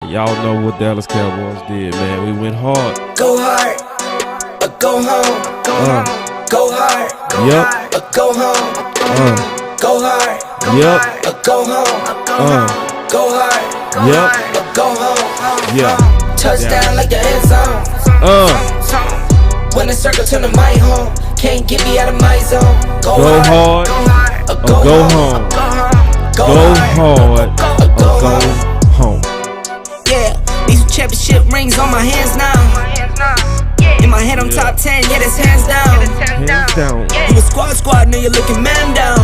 Y'all know what Dallas Cowboys did, man. We went hard. Go hard, or go home. Go hard, Yep. or go home. Go hard, Yep. or go home. Go hard, Yep. or go home. Yeah. Touchdown like the end zone. When the circle turn to my home, can't get me out of my zone. Go hard, or go home. Go hard, or go home. Yeah, these championship rings on my hands now. In my head, I'm top 10, yeah, that's hands down. Hands down. You a squad, now you're looking man down.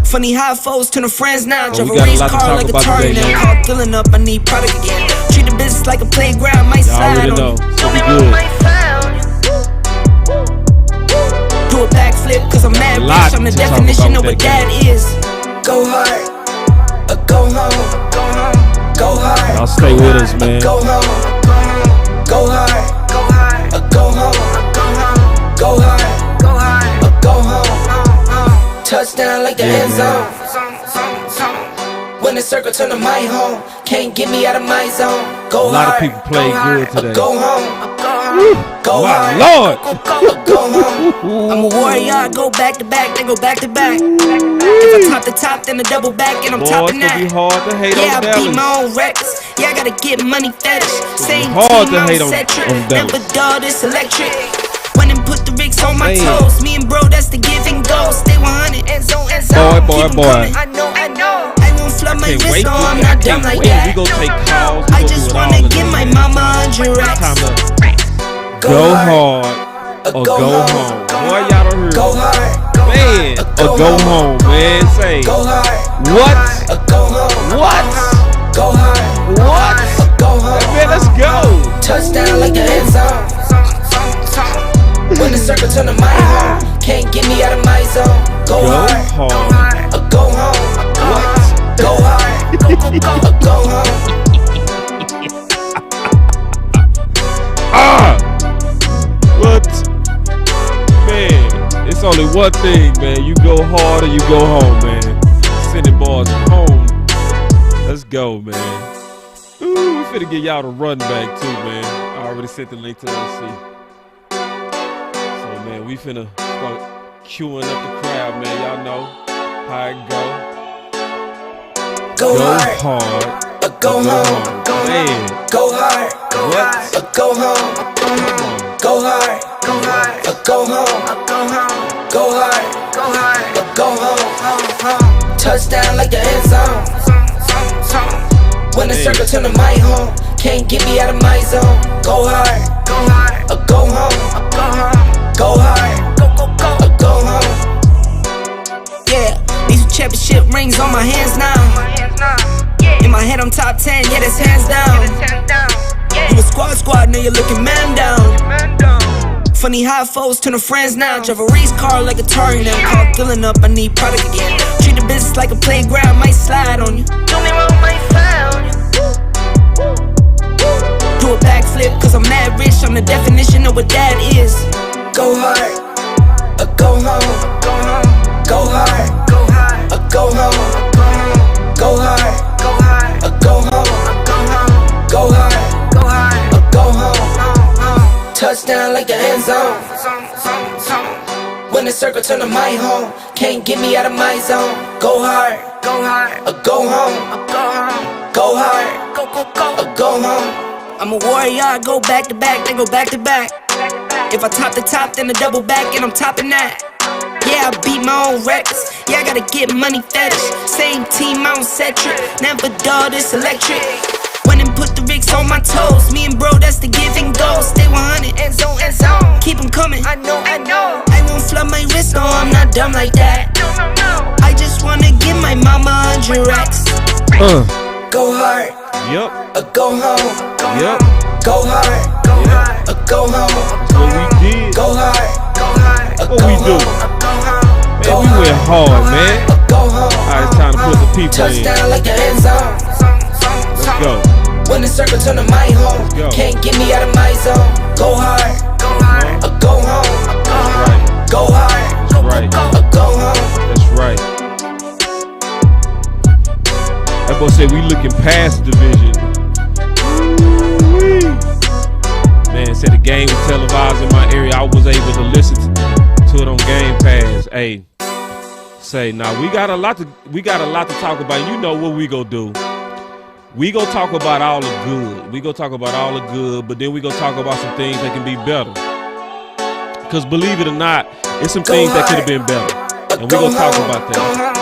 Funny how foes turn to friends now. Drive a race car like a Atari now. All filling up, I need product again. Treat the business like a playground, might slide on you. So be good. Do a backflip, cause I'm mad rich. I'm the definition of what that is. Go hard, or go home. Go hard. Y'all stay with us, man. Go home. Go hard, or go home. Go hard, or go home. Touchdown like the end zone. When the circle turn to my home, can't get me out of my zone. Go hard. A lot of people played good today. Go home. Go hard. Lord. Go home. I'm a warrior, I go back to back, then go back to back. If I top the top, then a double back, and I'm topping that. Boy, it's gonna be hard to hate on Yeah, I beat Dallas. my own records. Yeah, I gotta get money fetish. Same hard team, to I'm hate on centric. Dallas. Never dull, this electric. When and put the rigs on my Man. toes. Me and bro, that's the give and go. Stay 100 and zone and zone. Boy. Keep 'em coming. I know. I won't flood my Can't wrist, wait. no, I'm not dumb like We that. gon' take calls. I just wanna give my mama 100 racks. Time to go hard or go home. Boy, y'all don't hear Go hard, man, or go home, man. Say go hard, what? or go home. What? Go hard, What? or go home. Man, let's go. Touchdown like the end zone. When the circle turn to my home, can't get me out of my zone. Go hard, or go home. Go hard, or go home. What? Man, it's only one thing, man. You go hard or you go home, man. Sending balls home. Let's go, man. Ooh, we finna get y'all to run back too, man. I already sent the link to LC. So, man, we finna start queuing up the crowd, man. Y'all know how it go. Go hard, or go home. Man, Go hard, what? or go home. Go hard, or go home. Go hard, or go home. Touchdown like the end zone. When the circle turn to my home, can't get me out of my zone. Go hard, or go home. Go hard, or go home. Yeah, these championship rings on my hands now. In my head, I'm top 10, yeah, that's hands down. You a squad, now you're looking man down. Funny how foes turn to friends now. Drive a race car like a Atari now. All filling up, I need product again. Treat the business like a playground, might slide on you. Do me wrong, might slide on you. Do a backflip, cause I'm mad rich. I'm the definition of what that is. Go hard, or go home. Go hard, or go home. Go hard, or go home. Go hard, or go home. Touchdown like the end zone. When the circle turn to my home, can't get me out of my zone. Go hard, or go home. Go hard, or go home. I'm a warrior, I go back to back, then go back to back. If I top the top, then a double back, and I'm topping that. Yeah, I beat my own records. Yeah, I gotta get money fetish. Same team, I'm centric. Never dull, this electric. When and put the rigs on my toes. Me and bro, that's the give and go. Stay 100 and zone. Keep 'em coming. I know. I won't flood my wrist, no, I'm not dumb like that. I just wanna give my mama 100 racks. Go hard, Yep. or go home. Yep. Go hard, or go home. That's what we did. Go hard, or What go we do? home. Man, we went hard, man. Go home. Alright, it's time to put the people in. Touchdown like the end zone. Let's go. When the circle turn to my home, Let's go. can't get me out of my zone. Go hard, or go home. That's right. Go hard, That's right. or go home. That's right. That boy said we looking past division. televised in my area. I was able to listen to it on Game Pass. Hey, we got a lot to talk about. You know what we gonna do? We gonna talk about all the good. But then we gonna talk about some things that can be better. Because believe it or not, it's some things that could have been better. And we gonna talk about that.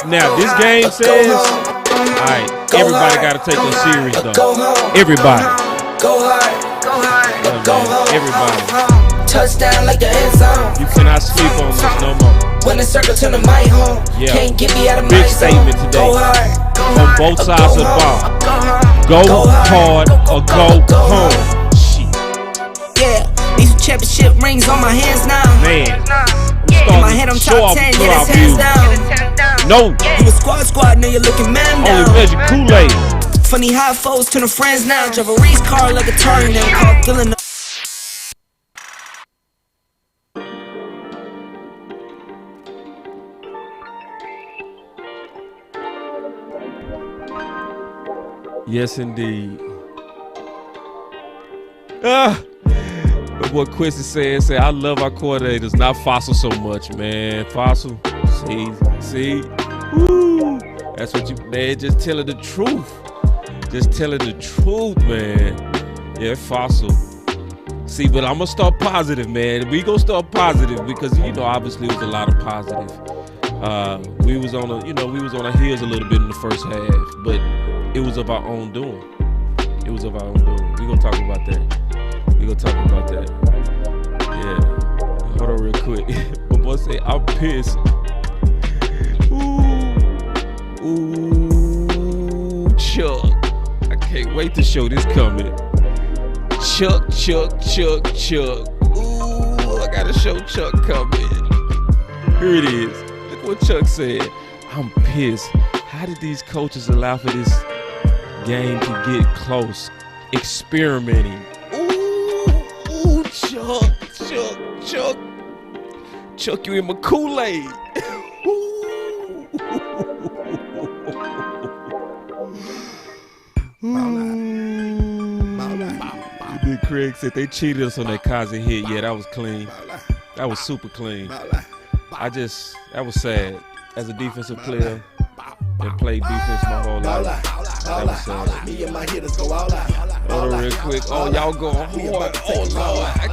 Now, this game says, all right, everybody got to take this serious, though. Everybody. Everybody. Touchdown like the end zone. You cannot sleep on this no more. When the circle turn to my home, can't get me out of my big statement today. On both sides of the ball. Go hard or go home. Shit. Yeah, these championship rings on my hands now. Man. In my head I'm top 10, yeah, that's hands down. No. You a squad, now you're looking man down. Only measure Kool-Aid. Funny how foes turn to friends now. Drive a race car like a tornado. Caught feeling. Yes, indeed. What Quincy said, I love our coordinators, not Fossil so much, man. Fossil, see, woo. That's what man, just telling the truth. Man. Yeah, Fossil. See, but I'm gonna start positive, man. We gonna start positive because, obviously it was a lot of positive. We was on our heels a little bit in the first half, but it was of our own doing. We gonna talk about that. Yeah. Hold on real quick. My boy say, I'm pissed. Ooh, Chuck. I can't wait to show this coming. Chuck. Ooh, I gotta show Chuck coming. Here it is. Look what Chuck said. I'm pissed. How did these coaches allow for this game to get close? Experimenting. Ooh, Chuck, you in my Kool-Aid. Big Craig said they cheated us on that Kazi hit. Yeah, that was clean. That was super clean. That was sad. As a defensive player that played defense my whole life, that was sad. Hold on real quick. Oh, y'all going hard. Oh, Lord. I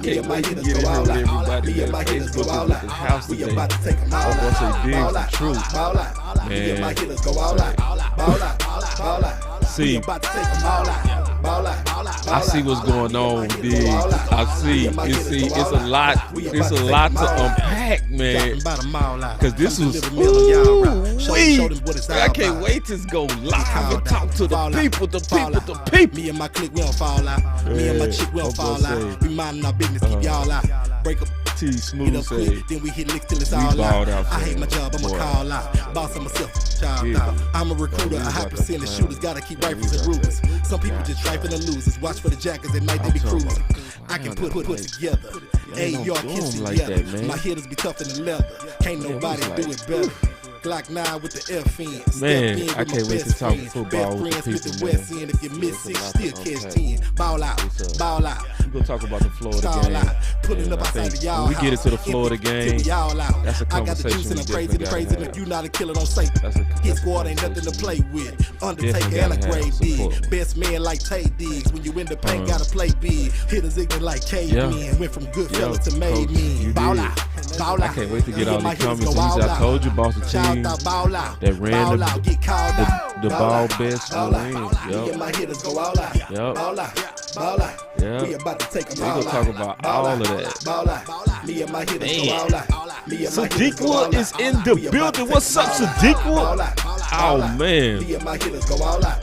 can't wait to get in here with everybody. Facebook is at the house today. I'm going to say Diggs the truth. Man. See, I see what's going on, Diggs. I see. It's a lot to unpack, man. Because this was, I can't wait to go live and talk to the people. Me and my clique, we don't fall out. Me and my chick, we don't fall out. We minding our business, keep y'all out. Break up. T Smooth say, then we hit licks till it's all out. I hate my job, I'ma call out. Boss of myself, child out. I'm a recruiter, a high percentage shooters, gotta keep rifles and rulers. Some people just trifling the losers. Watch for the jackets, at night they be cruising. I can put together. Hey, y'all kiss together. My hitters be tougher than leather. Can't nobody do it better. Glock 9 with the FN. Man, I can't wait to talk football with the people, man. If you miss 6, still catch 10. Ball out. We're going to talk about the Florida game. Pulling up outside of y'all. When we get into the Florida game, that's a conversation we definitely got to have. If you not a killer, don't say his squad ain't nothing to play with. Undertaker and a grave dig. Best man like Tay Diggs. When you in the paint, gotta play big. Hitters ignorant like cavemen. Went from good fellas to made men. Ball out. I can't wait to get all these comments. I told you about the team that ran the ball best will win. Yep. We about to take them all out. We're going to talk about all of that. Man. Sadiqua is in the building. What's up, Sadiqua? Oh, man. We about to take them all out.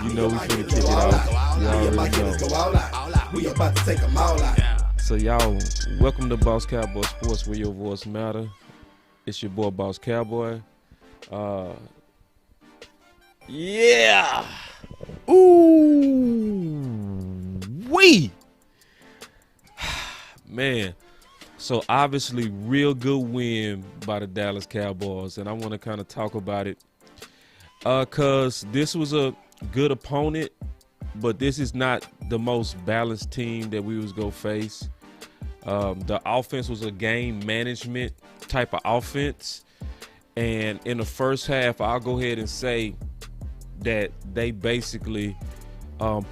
You know we finna kick it off. Y'all already know. We about to take them all out. So y'all, welcome to Boss Cowboy Sports, where your voice matter. It's your boy Boss Cowboy. Yeah. Ooh. Wee. Man. So obviously real good win by the Dallas Cowboys, and I want to kind of talk about it. Cause this was a good opponent, but this is not the most balanced team that we was gonna face. The offense was a game management type of offense, and in the first half, I'll go ahead and say that they basically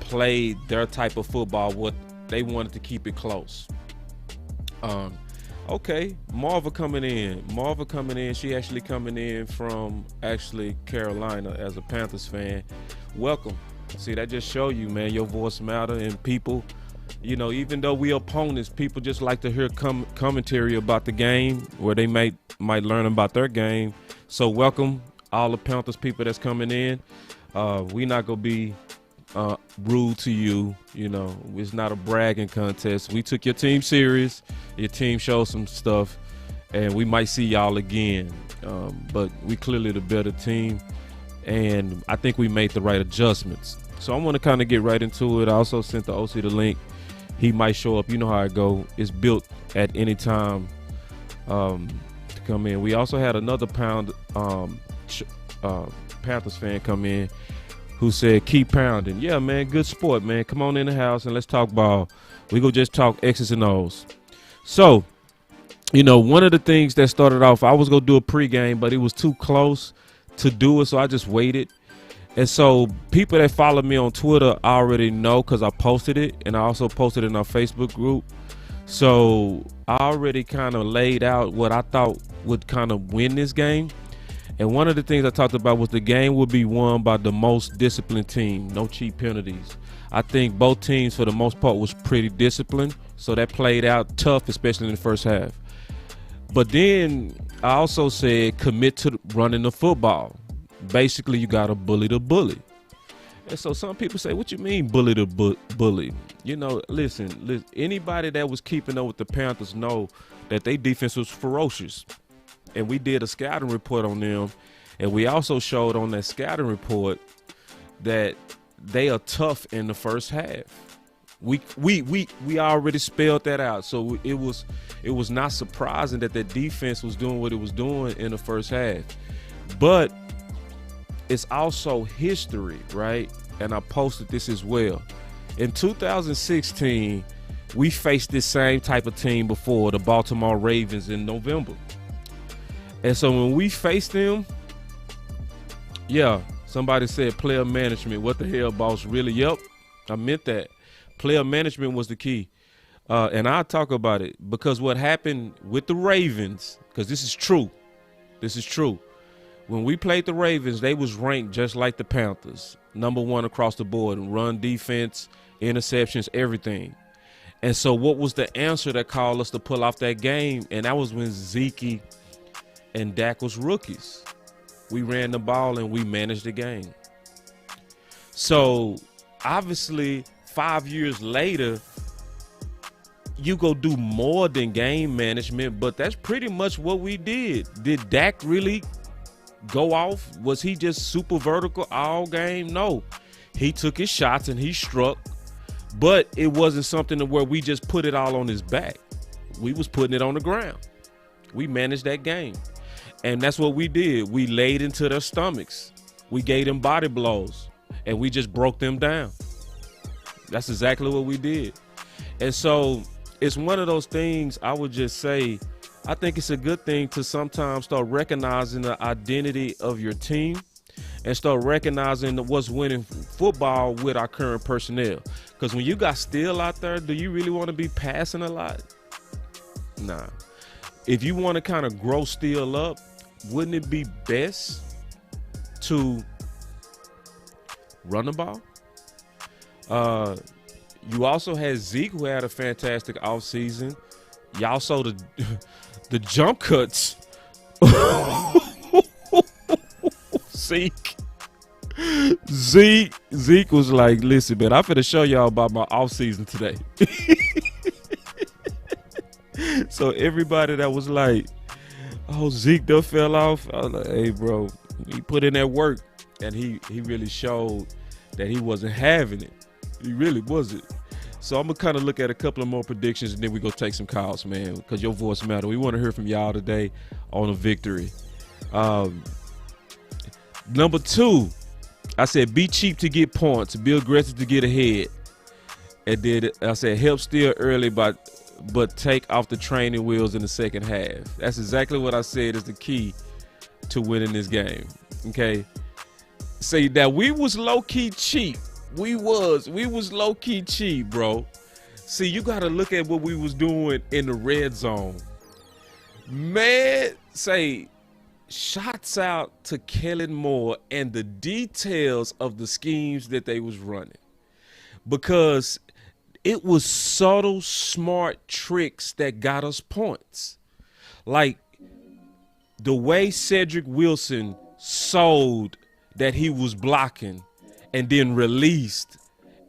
played their type of football. What they wanted to keep it close. Okay, Marv coming in. She actually coming in from Carolina as a Panthers fan. Welcome. See, that just show you, man, your voice matter, and people, you know, even though we opponents, people just like to hear commentary about the game where they might learn about their game. So welcome all the Panthers people that's coming in. We not gonna be rude to you. You know, it's not a bragging contest. We took your team serious. Your team showed some stuff, and we might see y'all again. But we clearly the better team, and I think we made the right adjustments. So I want to kind of get right into it. I also sent the OC the link. He might show up. You know how it go. It's built at any time to come in. We also had another Panthers fan come in who said, keep pounding. Yeah, man, good sport, man. Come on in the house and let's talk ball. We go just talk X's and O's. So, you know, one of the things that started off, I was going to do a pregame, but it was too close to do it, so I just waited. And so people that follow me on Twitter already know because I posted it, and I also posted it in our Facebook group. So I already kind of laid out what I thought would kind of win this game. And one of the things I talked about was the game would be won by the most disciplined team, no cheap penalties. I think both teams, for the most part, was pretty disciplined, so that played out tough, especially in the first half. But then I also said commit to running the football. Basically, you got to bully the bully. And so some people say, what you mean bully the bully? You know, listen, anybody that was keeping up with the Panthers know that their defense was ferocious. And we did a scouting report on them, and we also showed on that scouting report that they are tough in the first half. We already spelled that out, so it was not surprising that the defense was doing what it was doing in the first half. But it's also history, right? And I posted this as well. In 2016, we faced this same type of team before, the Baltimore Ravens, in November. And so when we faced them, yeah, somebody said player management. What the hell, boss? Really? Yep, I meant that. Player management was the key. And I'll talk about it because what happened with the Ravens, because this is true. This is true. When we played the Ravens, they was ranked just like the Panthers, #1 across the board in run defense, interceptions, everything. And so what was the answer that called us to pull off that game? And that was when Zeke and Dak was rookies. We ran the ball and we managed the game. So obviously 5 years later, you go do more than game management, but that's pretty much what we did. Did Dak really go off? Was he just super vertical all game? No. He took his shots and he struck, but it wasn't something to where we just put it all on his back. We was putting it on the ground. We managed that game. And that's what we did. We laid into their stomachs. We gave them body blows, and we just broke them down. That's exactly what we did. And so it's one of those things I would just say, I think it's a good thing to sometimes start recognizing the identity of your team and start recognizing what's winning football with our current personnel. Because when you got Steele out there, do you really want to be passing a lot? Nah. If you want to kind of grow Steele up, wouldn't it be best to run the ball? You also had Zeke, who had a fantastic offseason. Y'all saw the jump cuts. Zeke was like, listen, man, I'm finna show y'all about my offseason today. So everybody that was like, oh, Zeke done fell off, I was like, hey, bro, he put in that work, and he really showed that he wasn't having it. He really wasn't. So I'm going to kind of look at a couple of more predictions, and then we go take some calls, man, because your voice matters. We want to hear from y'all today on a victory. Number 2, I said be cheap to get points, be aggressive to get ahead. And then I said help Steele early, but take off the training wheels in the second half. That's exactly what I said is the key to winning this game. Okay. Say that we was low-key cheap. We was low-key cheap, bro. See, you got to look at what we was doing in the red zone. Man, say, shots out to Kellen Moore and the details of the schemes that they was running. Because it was subtle, smart tricks that got us points. Like the way Cedric Wilson sold that he was blocking and then released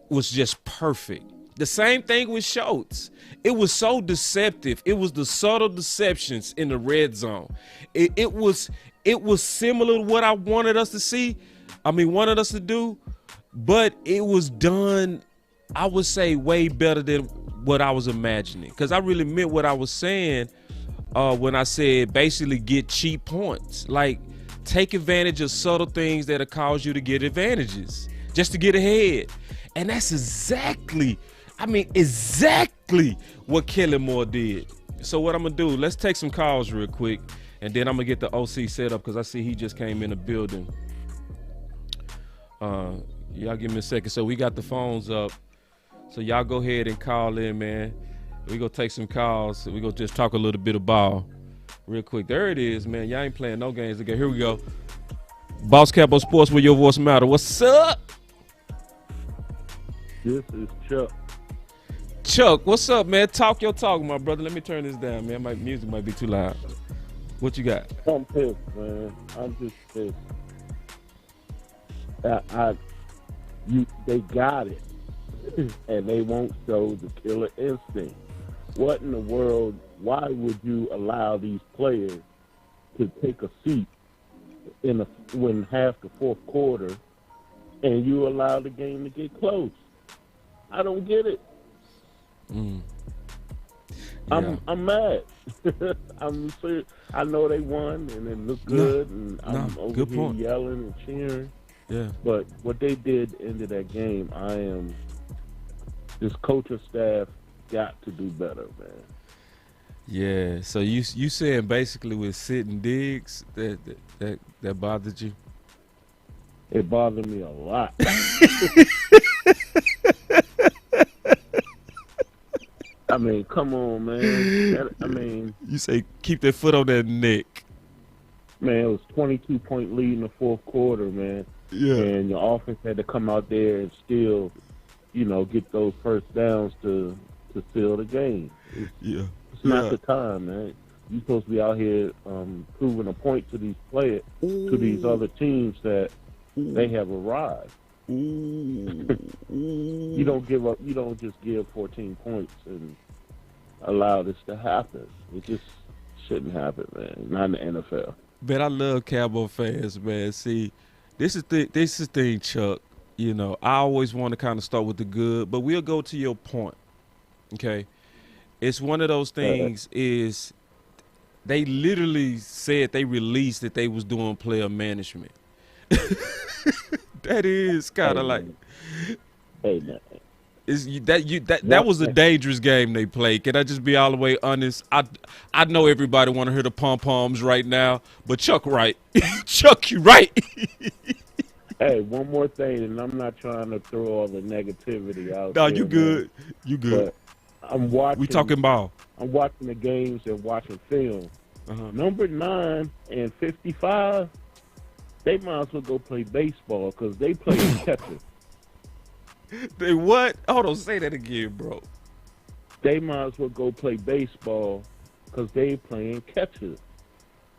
was just perfect. The same thing with Schultz. It was so deceptive. It was the subtle deceptions in the red zone. It was similar to what I wanted us to see. Wanted us to do, but it was done, I would say, way better than what I was imagining. Because I really meant what I was saying when I said basically get cheap points. Like, take advantage of subtle things that'll cause you to get advantages just to get ahead. And that's exactly what Kellen Moore did. So what I'm going to do, let's take some calls real quick, and then I'm going to get the OC set up because I see he just came in the building. Y'all give me a second. So we got the phones up. So y'all go ahead and call in, man. We going to take some calls. We going to just talk a little bit of ball real quick. There it is, man. Y'all ain't playing no games again. Here we go. Boss Capo Sports, where your voice matter. What's up? This is Chuck. Chuck, what's up, man? Talk your talk, my brother. Let me turn this down, man. My music might be too loud. What you got? I'm pissed, man. I'm just pissed. They got it, and they won't show the killer instinct. What in the world? Why would you allow these players to take a seat when half the fourth quarter, and you allow the game to get close? I don't get it. Yeah. I'm mad. I'm serious. I know they won and it looked good, and I'm over here yelling and cheering. Yeah. But what they did into that game, this coaching staff got to do better, man. Yeah. So you saying basically with sitting Diggs that bothered you? It bothered me a lot. Come on, man. You say keep that foot on that neck. Man, it was 22-point lead in the fourth quarter, man. Yeah. And your offense had to come out there and still, get those first downs to seal the game. It's not the time, man. You're supposed to be out here proving a point to these players, to these other teams that they have arrived. You don't give up. You don't just give 14 points and allow this to happen. It just shouldn't happen, man. Not in the NFL. Man, I love Cowboy fans, man. See, this is the thing, Chuck. I always want to kind of start with the good, but we'll go to your point. Okay, it's one of those things. Is they literally said they released that they was doing player management. That is kind of like. Hey, man. That was a dangerous game they played. Can I just be all the way honest? I know everybody want to hear the pom-poms right now, but Chuck right. Chuck, you right. Hey, one more thing, and I'm not trying to throw all the negativity out No, there. you good. Man, you good. I'm watching. We talking ball. I'm watching the games and watching film. Number 9 and 55, they might as well go play baseball because they play catcher. They what? Hold on, say that again, bro. They might as well go play baseball because they playing catcher.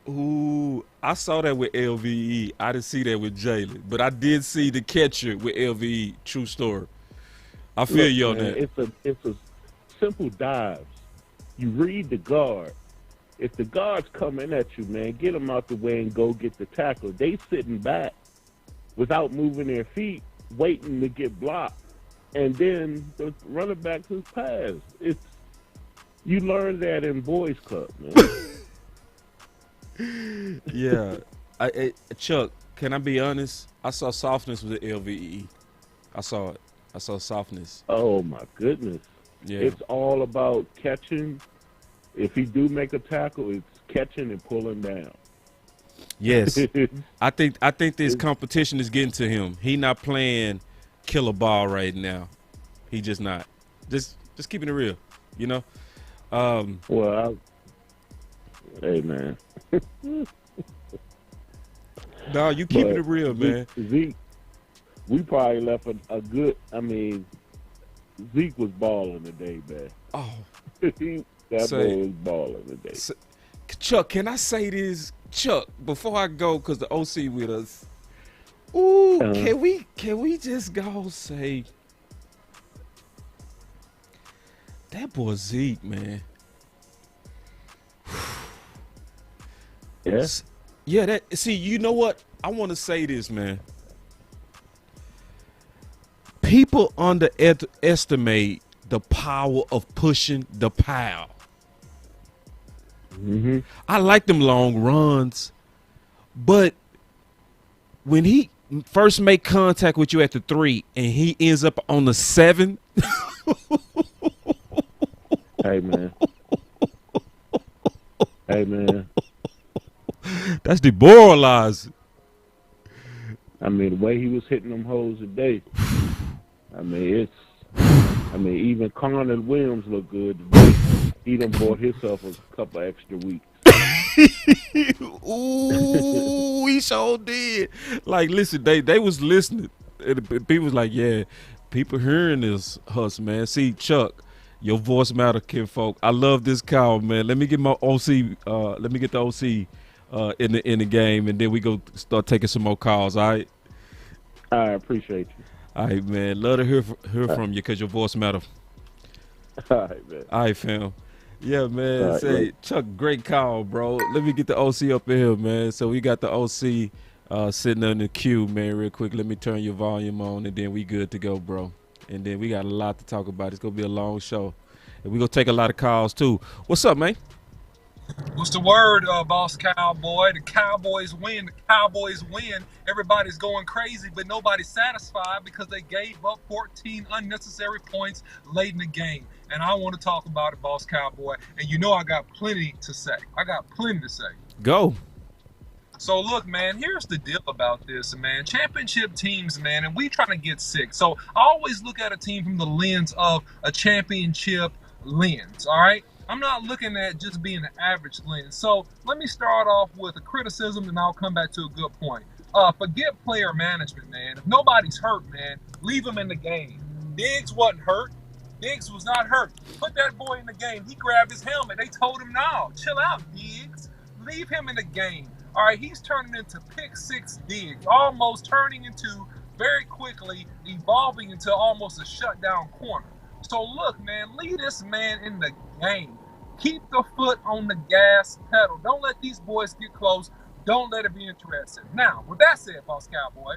Ooh, I saw that with LVE. I didn't see that with Jalen, but I did see the catcher with LVE. True story. I feel you on that. It's a simple dives. You read the guard. If the guard's coming at you, man, get them out the way and go get the tackle. They sitting back without moving their feet, waiting to get blocked, and then the running back just pass. You learn that in boys club, man. Yeah, Chuck, can I be honest? I saw softness with the LVE. I saw it. I saw softness. Oh my goodness. Yeah. It's all about catching. If he do make a tackle, it's catching and pulling down. Yes. I think this competition is getting to him. He not playing killer ball right now. He just not. Just keeping it real, you know? Well, hey man. No, you keeping it real, man. Zeke, we probably left a good. I mean, Zeke was balling today, man. Oh, that boy was balling today. Chuck, can I say this, Chuck, before I go, because the OC with us? Ooh, can we just go say that boy Zeke, man? Yes. Yeah, see, you know what? I want to say this, man. People underestimate the power of pushing the pile. Mm-hmm. I like them long runs, but when he first make contact with you at the 3 and he ends up on the 7. Hey, man. Hey, man. That's demoralizing. I mean, the way he was hitting them holes today. I mean, even Connor Williams looked good today. He done bought himself a couple extra weeks. Ooh, he sure did. Like, listen, they was listening. People was like, yeah, people hearing this Huss, man. See, Chuck, your voice matter, kinfolk. I love this call, man. Let me get my OC. Let me get the OC in the game, and then we go start taking some more calls. All right. I appreciate you. All right, man. Love to hear from you because your voice matter. All right, man. All right, fam. Yeah, man. Right, Say, right. Chuck, great call, bro. Let me get the OC up in here, man. So we got the OC sitting in the queue, man, real quick. Let me turn your volume on, and then we good to go, bro. And then we got a lot to talk about. It's going to be a long show. And we're going to take a lot of calls, too. What's up, man? What's the word, boss cowboy? The Cowboys win. The Cowboys win. Everybody's going crazy, but nobody's satisfied because they gave up 14 unnecessary points late in the game. And I want to talk about it, boss cowboy. And you know I got plenty to say. Go. So look, man, here's the deal about this, man. Championship teams, man, and we trying to get sick. So I always look at a team from the lens of a championship lens, all right? I'm not looking at just being an average lens. So let me start off with a criticism, and I'll come back to a good point. Forget player management, man. If nobody's hurt, man, leave them in the game. Diggs wasn't hurt. Diggs was not hurt. Put that boy in the game. He grabbed his helmet. They told him, no, chill out, Diggs. Leave him in the game. All right, he's turning into pick six Diggs, almost turning into, very quickly, evolving into almost a shutdown corner. So look, man, leave this man in the game. Keep the foot on the gas pedal. Don't let these boys get close. Don't let it be interesting. Now, with that said, boss cowboy,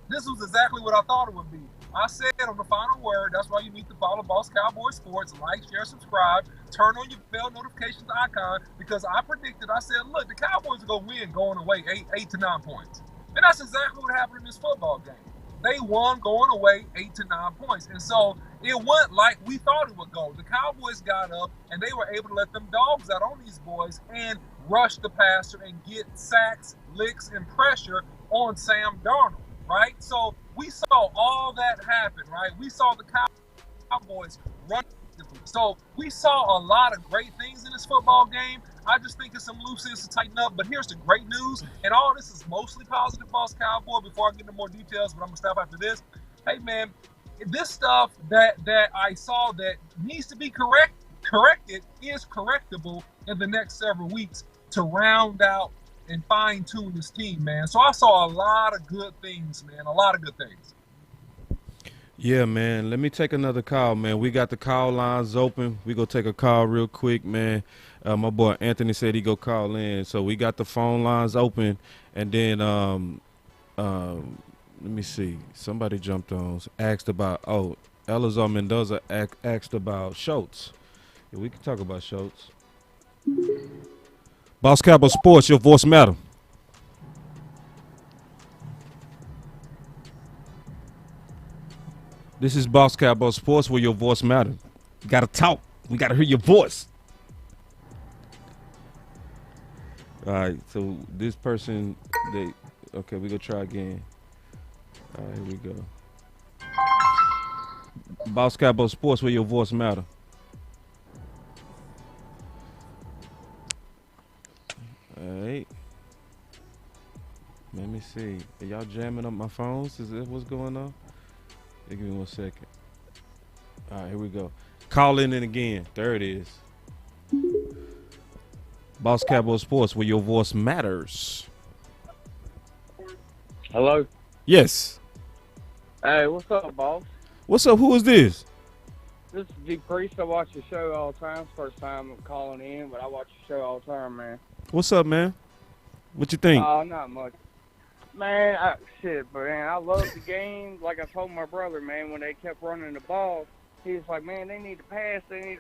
this was exactly what I thought it would be. I said on the final word, that's why you need to follow Boss Cowboy Sports, like, share, subscribe, turn on your bell notifications icon, because I predicted, I said, look, the Cowboys are going to win going away 8 to 9 points. And that's exactly what happened in this football game. They won going away 8 to 9 points. And so it went like we thought it would go. The Cowboys got up, and they were able to let them dogs out on these boys and rush the passer and get sacks, licks, and pressure on Sam Darnold, right? So we saw all that happen, right? We saw the Cowboys run. So we saw a lot of great things in this football game. I just think it's some loose ends to tighten up. But here's the great news, and all this is mostly positive, Boss Cowboy, before I get into more details, but I'm going to stop after this. Hey, man, this stuff that I saw that needs to be corrected is correctable in the next several weeks to round out and fine-tune this team, man. So I saw a lot of good things, man, a lot of good things. Yeah, man. Let me take another call, man. We got the call lines open. We go take a call real quick, man. My boy Anthony said he go call in, so we got the phone lines open. And then let me see. Somebody jumped on, asked about. Oh, Elazar Mendoza asked about Schultz. Yeah, we can talk about Schultz. Boss Cowboy Sports, your voice matter. This is Boss Cowboy Sports, where your voice matters. You gotta talk. We gotta hear your voice. All right, so this person, okay, we gonna try again. All right, here we go. Boss Cowboy Sports, where your voice matter. All right. Let me see. Are y'all jamming up my phones? Is that what's going on? Hey, give me 1 second. All right, here we go. Call in again. There it is. Boss Cowboy Sports, where your voice matters. Hello? Yes. Hey, what's up, boss? What's up? Who is this? This is G Priest. I watch your show all the time. It's the first time I'm calling in, but I watch your show all the time, man. What's up, man? What you think? Oh, not much. Man, I love the game. Like I told my brother, man, when they kept running the ball, he was like, man, they need to pass. And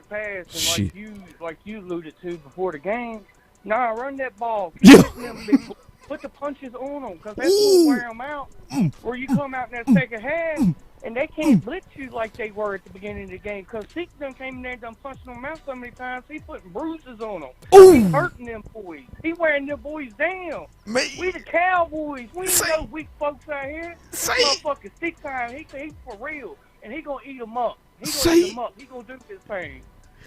Shit. like you alluded to before the game, run that ball. Yeah. Put the punches on them, because that's what wear them out. Where you come out in that second half, and they can't blitz you like they were at the beginning of the game, because Zeke done came in there and done punched them out so many times, he putting bruises on them. He hurting them boys. He wearing them boys down. Man. We the Cowboys. We ain't no weak folks out here. This motherfucker 6 times. He for real, and he gonna eat them up. He gonna do his thing.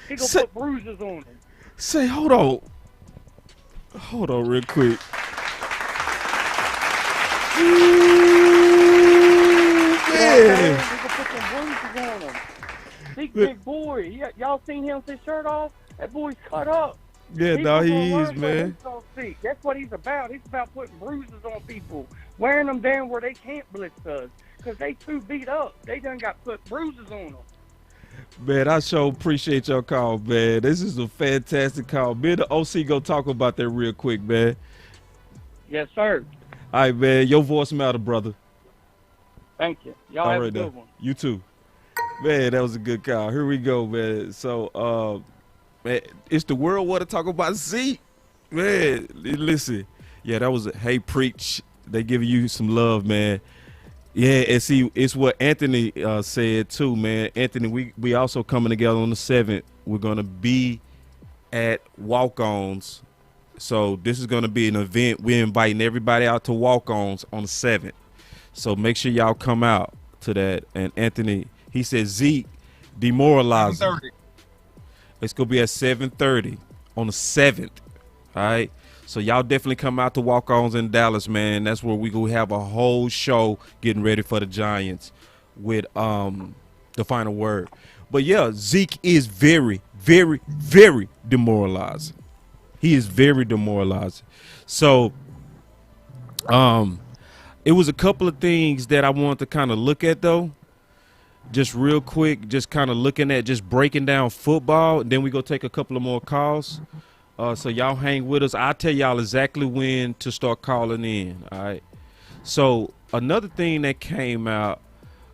He gonna put bruises on them. Say, hold on real quick. Man. He can put some bruises on him. Big boy. Y'all seen him with his shirt off? That boy's cut up. Yeah, he is, man. That's what he's about. He's about putting bruises on people, wearing them down where they can't blitz us, because they too beat up. They done got put bruises on them. Man, I sure appreciate your call, man. This is a fantastic call. Me and the OC go talk about that real quick, man. Yes, sir. All right, man. Your voice matter, brother. Thank you. Y'all have a good one. You too. Man, that was a good call. Here we go, man. So, man, it's the world want to talk about Zeke. Man, listen. Yeah, that was hey, preach. They giving you some love, man. Yeah, and see, it's what Anthony said too, man. Anthony, we also coming together on the 7th. We're gonna be at walk-ons. So this is gonna be an event. We're inviting everybody out to walk-ons on the 7th. So make sure y'all come out to that. And Anthony, he said Zeke demoralizing. 7:30. It's gonna be at 7:30 on the 7th. All right. So y'all definitely come out to walk-ons in Dallas, man. That's where we gonna have a whole show getting ready for the Giants with the final word. But yeah, Zeke is very, very, very demoralizing. He is very demoralizing. So it was a couple of things that I wanted to kind of look at though. Just real quick, just kind of looking at just breaking down football. And then we go take a couple of more calls. So y'all hang with us. I'll tell y'all exactly when to start calling in. All right. So another thing that came out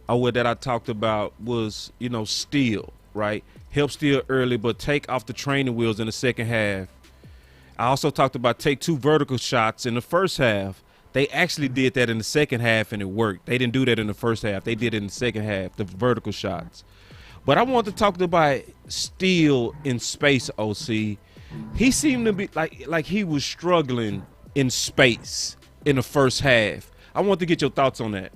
that I talked about was, Steele, right? Help Steele early, but take off the training wheels in the second half. I also talked about take 2 vertical shots in the first half. They actually did that in the second half, and it worked. They didn't do that in the first half. They did it in the second half, the vertical shots. But I want to talk about Steele in space, OC. He seemed to be like he was struggling in space in the first half. I want to get your thoughts on that.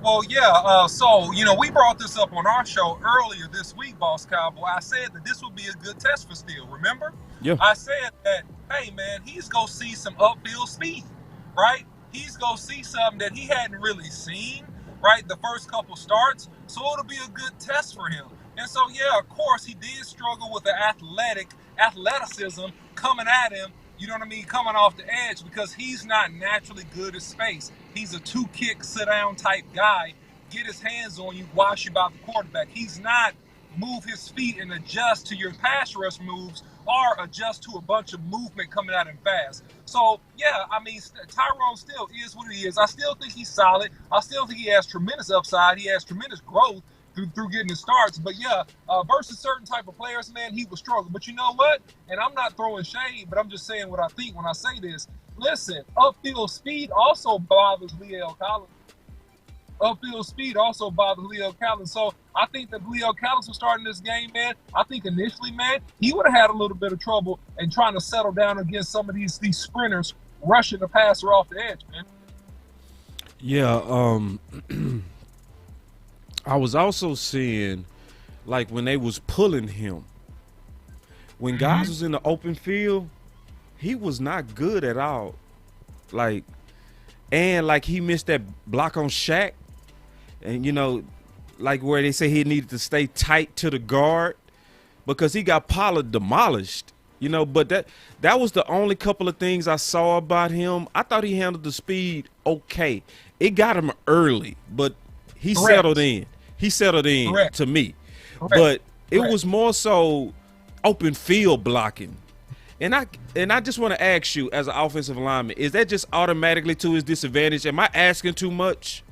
Well, yeah, so, we brought this up on our show earlier this week, Boss Cowboy. I said that this would be a good test for Steele, remember? Yeah. I said that, hey, man, he's going to see some upfield speed, right? He's going to see something that he hadn't really seen, right, the first couple starts. So it'll be a good test for him. And so, yeah, of course, he did struggle with the athleticism coming at him, coming off the edge, because he's not naturally good at space. He's a 2-kick, sit-down type guy. Get his hands on you, wash you about the quarterback. He's not move his feet and adjust to your pass rush moves or adjust to a bunch of movement coming at him fast. So, yeah, Tyrone still is what he is. I still think he's solid. I still think he has tremendous upside. He has tremendous growth through getting his starts. But, yeah, versus certain type of players, man, he was struggling. But you know what? And I'm not throwing shade, but I'm just saying what I think when I say this. Listen, upfield speed also bothers Leo Collins. upfield speed also bothered Leo Collins. So I think that Leo Collins was starting this game, man. I think initially, man, he would have had a little bit of trouble in trying to settle down against some of these sprinters rushing the passer off the edge, man. Yeah, I was also seeing, like, when they was pulling him, when guys was in the open field, he was not good at all. Like, and like he missed that block on Shaq, and you know, like where they say he needed to stay tight to the guard because he got Pollard demolished. You know, but that was the only couple of things I saw about him. I thought he handled the speed okay. It got him early, but he settled in. He settled in to me. But it was more so open field blocking. And I just want to ask you, as an offensive lineman, is that just automatically to his disadvantage? Am I asking too much?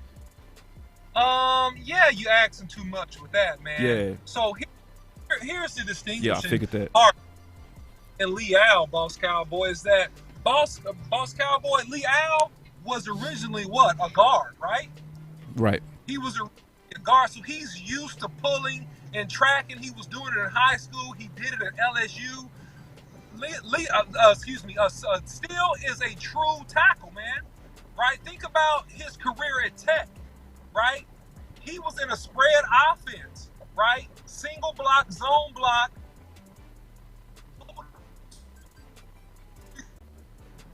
Yeah, you asking too much with that, man. Yeah. So here's the distinction. Yeah, I figured that. And Lee Al, Boss Cowboy, is that Boss Cowboy Lee Al was originally what? A guard, right? Right. He was a guard, so he's used to pulling and tracking. He was doing it in high school. He did it at LSU. Steele is a true tackle, man. Right? Think about his career at Tech, right? He was in a spread offense, right? Single block, zone block,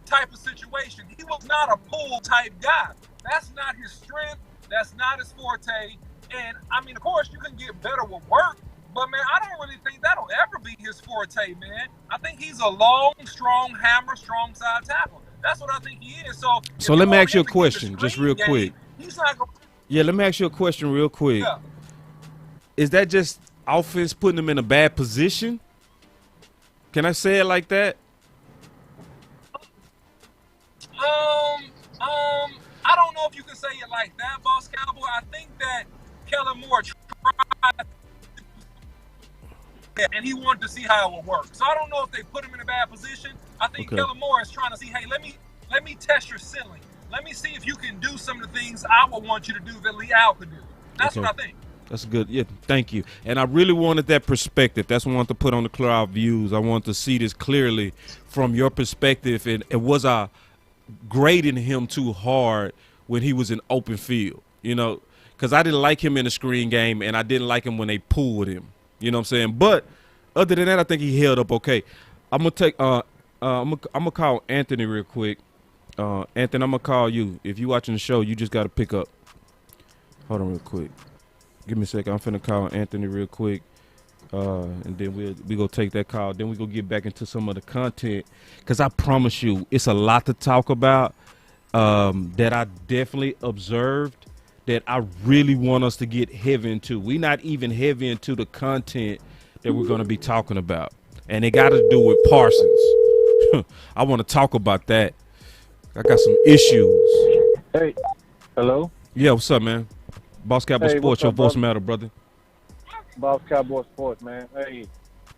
type of situation. He was not a pull type guy. That's not his strength. That's not his forte. And I mean, of course, you can get better with work, but man, I don't really think that'll ever be his forte, man. I think he's a long, strong hammer, strong side tackle. That's what I think he is. So let me ask you a question, just real quick. He's not gonna. Yeah, let me ask you a question real quick. Yeah. Is that just offense putting him in a bad position? Can I say it like that? I don't know if you can say it like that, Boss Cowboy. I think that Kellen Moore tried, and he wanted to see how it would work. So I don't know if they put him in a bad position. I think Kellen Moore is trying to see, hey, let me test your ceiling. Let me see if you can do some of the things I would want you to do that Lee Al could do. That's what I think. That's good. Yeah, thank you. And I really wanted that perspective. That's what I wanted to put on the Clear Out Views. I wanted to see this clearly from your perspective. And was I grading him too hard when he was in open field? You know, because I didn't like him in the screen game, and I didn't like him when they pulled him. You know what I'm saying? But other than that, I think he held up okay. I'm gonna take. I'm gonna call Anthony real quick. Anthony, I'm gonna call you. If you watching the show, you just gotta pick up. Hold on real quick. Give me a second. I'm finna call Anthony real quick, and then we go take that call. Then we go get back into some of the content, because I promise you, it's a lot to talk about that I definitely observed that I really want us to get heavy into. We're not even heavy into the content that we're gonna be talking about, and it got to do with Parsons. I want to talk about that. I got some issues. Hey, hello. Yeah, what's up, man? Boss Cowboy Sports, your voice matter, brother. Boss Cowboy Sports, man. Hey,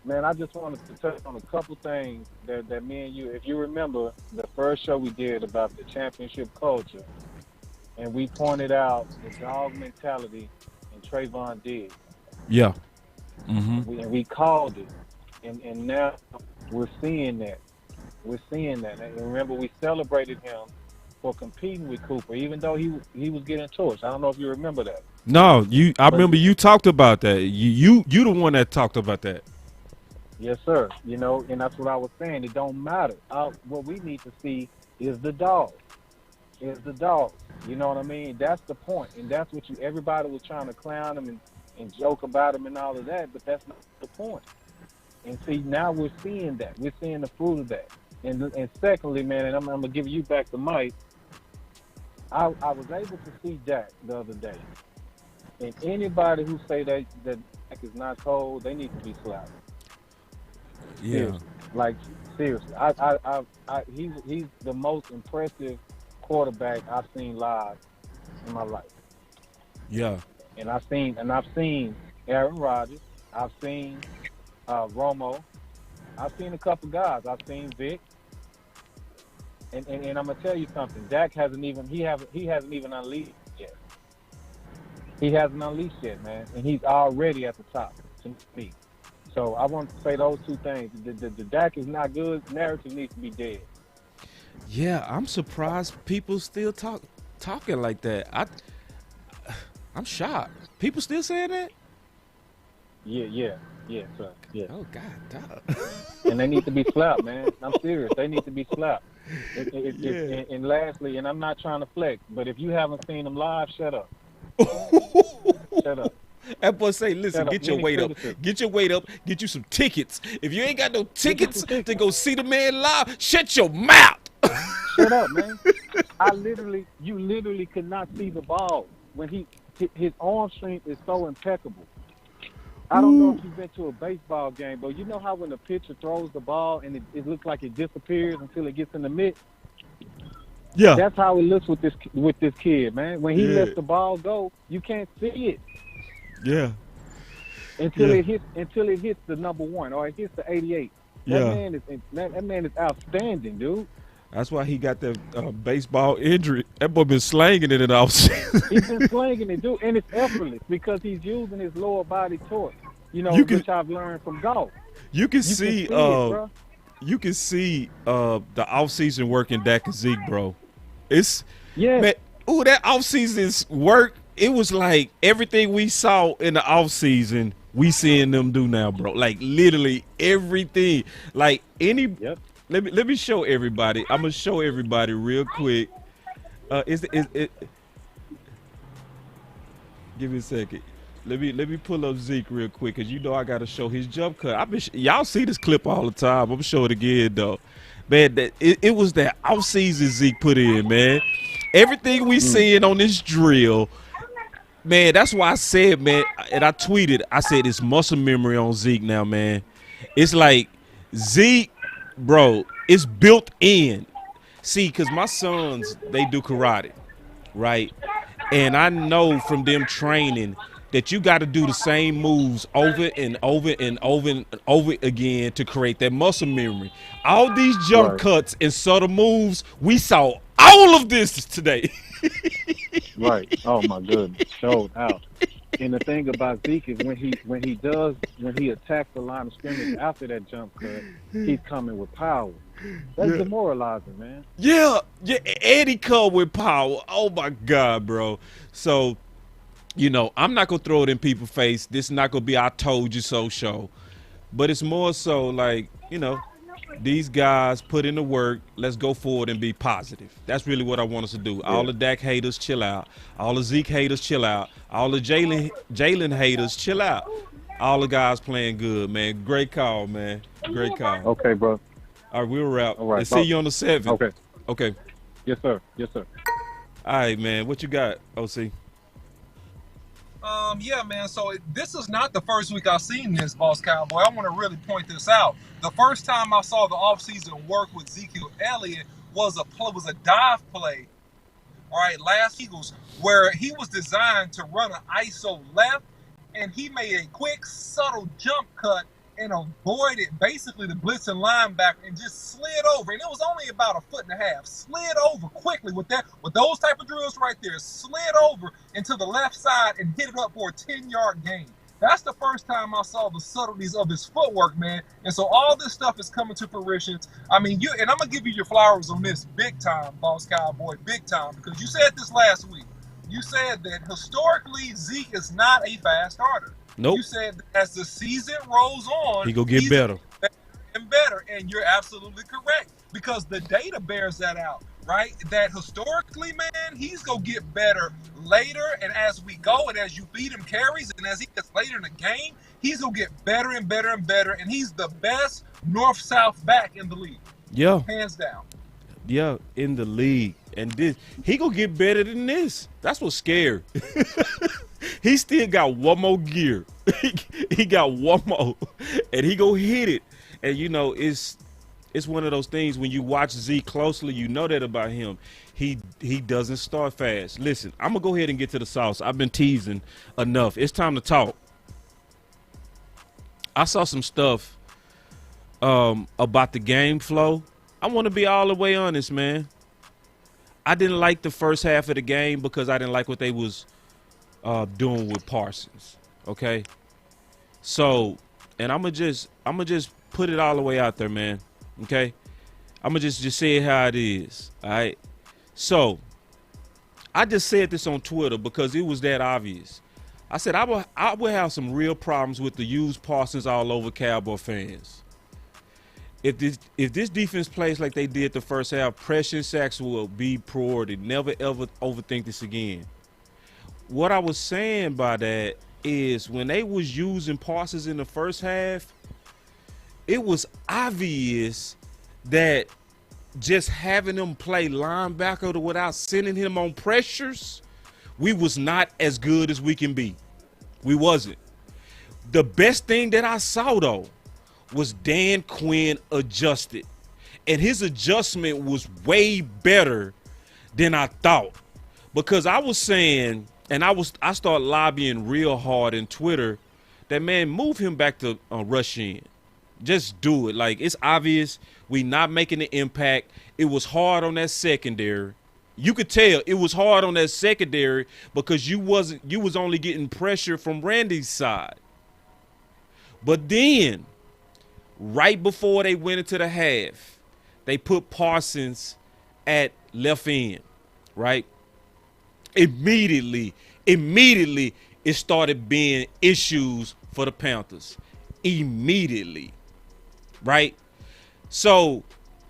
man, I just wanted to touch on a couple things that me and you, if you remember the first show we did about the championship culture, and we pointed out the dog mentality in Trevon Diggs. Yeah. Mm-hmm. And we called it, and now we're seeing that. We're seeing that. And remember, we celebrated him for competing with Cooper, even though he was getting torched. I don't know if you remember that. No, I remember you talked about that. You the one that talked about that. Yes, sir. You know, and that's what I was saying. It don't matter. What we need to see is the dog. Is the dog. You know what I mean? That's the point. And that's what everybody was trying to clown him and joke about him and all of that, but that's not the point. And see, now we're seeing that. We're seeing the fruit of that. And secondly, man, and I'm going to give you back the mic, I was able to see Dak the other day. And anybody who say that Dak is not cold, they need to be slapped. Yeah. Seriously. Like, seriously. He's the most impressive quarterback I've seen live in my life. Yeah. And I've seen Aaron Rodgers. I've seen Romo. I've seen a couple guys. I've seen Vic. And I'm gonna tell you something. Dak hasn't even unleashed yet. He hasn't unleashed yet, man, and he's already at the top to me. So I want to say those two things. The Dak is not good. Narrative needs to be dead. Yeah, I'm surprised people still talking like that. I'm shocked. People still saying that? Yeah, so, yeah. Oh God, dog. And they need to be slapped, man. I'm serious. They need to be slapped. Yeah. And lastly, and I'm not trying to flex, but if you haven't seen them live, shut up. Shut up. That boy say, listen, get your weight up. Criticism. Get your weight up. Get you some tickets. If you ain't got no tickets to go see the man live, shut your mouth. Shut up, man. You literally could not see the ball when his arm strength is so impeccable. I don't know if you've been to a baseball game, but you know how when the pitcher throws the ball and it looks like it disappears until it gets in the mitt? Yeah. That's how it looks with this kid, man. When he lets the ball go, you can't see it. Yeah. Until it hits the number 1 or it hits the 88. That man is outstanding, dude. That's why he got that baseball injury. That boy been slanging it in the offseason. He's been slanging it, dude, and it's effortless because he's using his lower body torque. Which I've learned from golf. You can see the offseason work in Dak and Zeke, bro. Man, that offseason's work. It was like everything we saw in the offseason, we seeing them do now, bro. Like literally everything. Like Yep. Let me show everybody. I'm gonna show everybody real quick. Give me a second. Let me pull up Zeke real quick, cause I gotta show his jump cut. Y'all see this clip all the time. I'm gonna show it again though. Man, it was that offseason Zeke put in, man. Everything we seeing on this drill, man. That's why I said, man, and I tweeted. I said it's muscle memory on Zeke now, man. It's like Zeke. Bro, it's built in. See, because my sons, they do karate, right? And I know from them training that you got to do the same moves over and over and over and over again to create that muscle memory. All these jump cuts and subtle moves, we saw all of this today. Right. Oh my goodness. Showed out. And the thing about Zeke is when he attacks the line of scrimmage after that jump cut, he's coming with power. That's demoralizing, man. Yeah, and he come with power. Oh my God, bro. So, I'm not gonna throw it in people's face. This is not gonna be I told you so show. But it's more so like, these guys put in the work. Let's go forward and be positive. That's really what I want us to do. Yeah. All the Dak haters, chill out. All the Zeke haters, chill out. All the Jalen haters, chill out. All the guys playing good, man. Great call, man. Great call. Okay, bro. All right, we'll wrap. All right, and see you on the 7th. Okay. Yes, sir. All right, man. What you got, OC? Yeah, man. So this is not the first week I've seen this, Boss Cowboy. I want to really point this out. The first time I saw the offseason work with Zeke Elliott was a dive play, all right, last Eagles, where he was designed to run an ISO left, and he made a quick, subtle jump cut and avoided basically the blitzing linebacker and just slid over. And it was only about 1.5 feet. Slid over quickly with those type of drills right there. Slid over into the left side and hit it up for a 10-yard gain. That's the first time I saw the subtleties of his footwork, man. And so all this stuff is coming to fruition. I mean, and I'm going to give you your flowers on this big time, Boss Cowboy, big time, because you said this last week. You said that historically Zeke is not a fast starter. Nope. You said that as the season rolls on, he gonna get better and better, and you're absolutely correct because the data bears that out, right? That historically, man, he's gonna get better later, and as we go, and as you feed him carries, and as he gets later in the game, he's gonna get better and better and better, and he's the best north-south back in the league. Yeah, hands down. Yeah, in the league, and this he gonna get better than this. That's what's scary. He still got one more gear. He got one more, and he gonna hit it. And it's one of those things when you watch Zeke closely, you know that about him. He doesn't start fast. Listen, I'm gonna go ahead and get to the sauce. I've been teasing enough. It's time to talk. I saw some stuff about the game flow. I want to be all the way honest, man. I didn't like the first half of the game because I didn't like what they was doing with Parsons. Okay, so and I'm gonna just put it all the way out there, man. Okay, I'm gonna just say it how it is. All right. So I just said this on Twitter because it was that obvious. I said I will have some real problems with the use Parsons all over Cowboy fans. If this defense plays like they did the first half, pressure and sacks will be priority. Never ever overthink this again. What I was saying by that is when they was using Parsons in the first half, it was obvious that just having him play linebacker without sending him on pressures, we was not as good as we can be. We wasn't. The best thing that I saw, though, was Dan Quinn adjusted. And his adjustment was way better than I thought. Because I was saying, and I started lobbying real hard in Twitter that, man, move him back to rush in. Just do it. Like, it's obvious we not making the impact. It was hard on that secondary. You could tell it was hard on that secondary because you was only getting pressure from Randy's side. But then, right before they went into the half, they put Parsons at left end, right? Immediately, it started being issues for the Panthers. Immediately, right? So,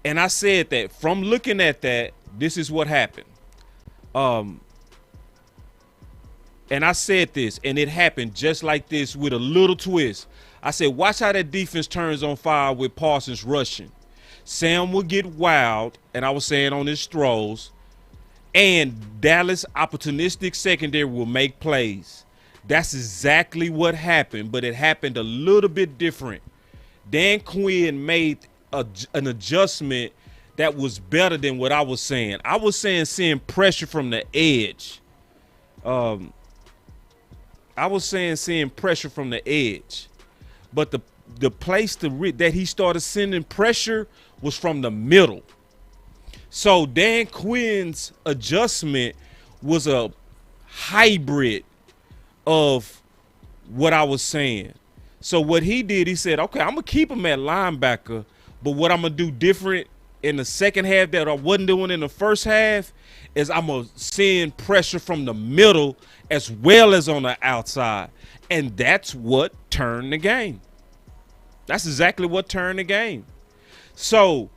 and I said that from looking at that, this is what happened. And I said this, and it happened just like this with a little twist. I said, watch how that defense turns on fire with Parsons rushing. Sam will get wild, and I was saying on his throws, and Dallas opportunistic secondary will make plays. That's exactly what happened, but it happened a little bit different. Dan Quinn made an adjustment that was better than what I was saying. I was saying seeing pressure from the edge. I was saying seeing pressure from the edge. But the place that he started sending pressure was from the middle. So Dan Quinn's adjustment was a hybrid of what I was saying. So what he did, he said, okay, I'm going to keep him at linebacker, but what I'm going to do different in the second half that I wasn't doing in the first half is I'm going to send pressure from the middle as well as on the outside. And that's what turned the game. That's exactly what turned the game. So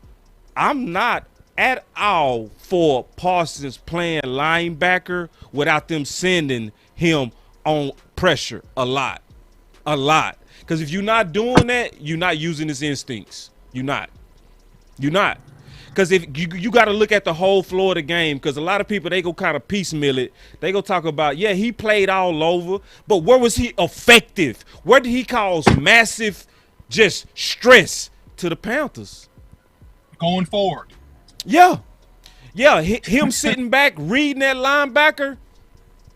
I'm not at all for Parsons playing linebacker without them sending him on pressure a lot. Because if you're not doing that, you're not using his instincts. You're not. Because if you got to look at the whole floor of the game, because a lot of people, they go kind of piecemeal it. They go talk about, yeah, he played all over, but where was he effective? Where did he cause massive just stress to the Panthers? Going forward. Yeah. Him sitting back reading that linebacker,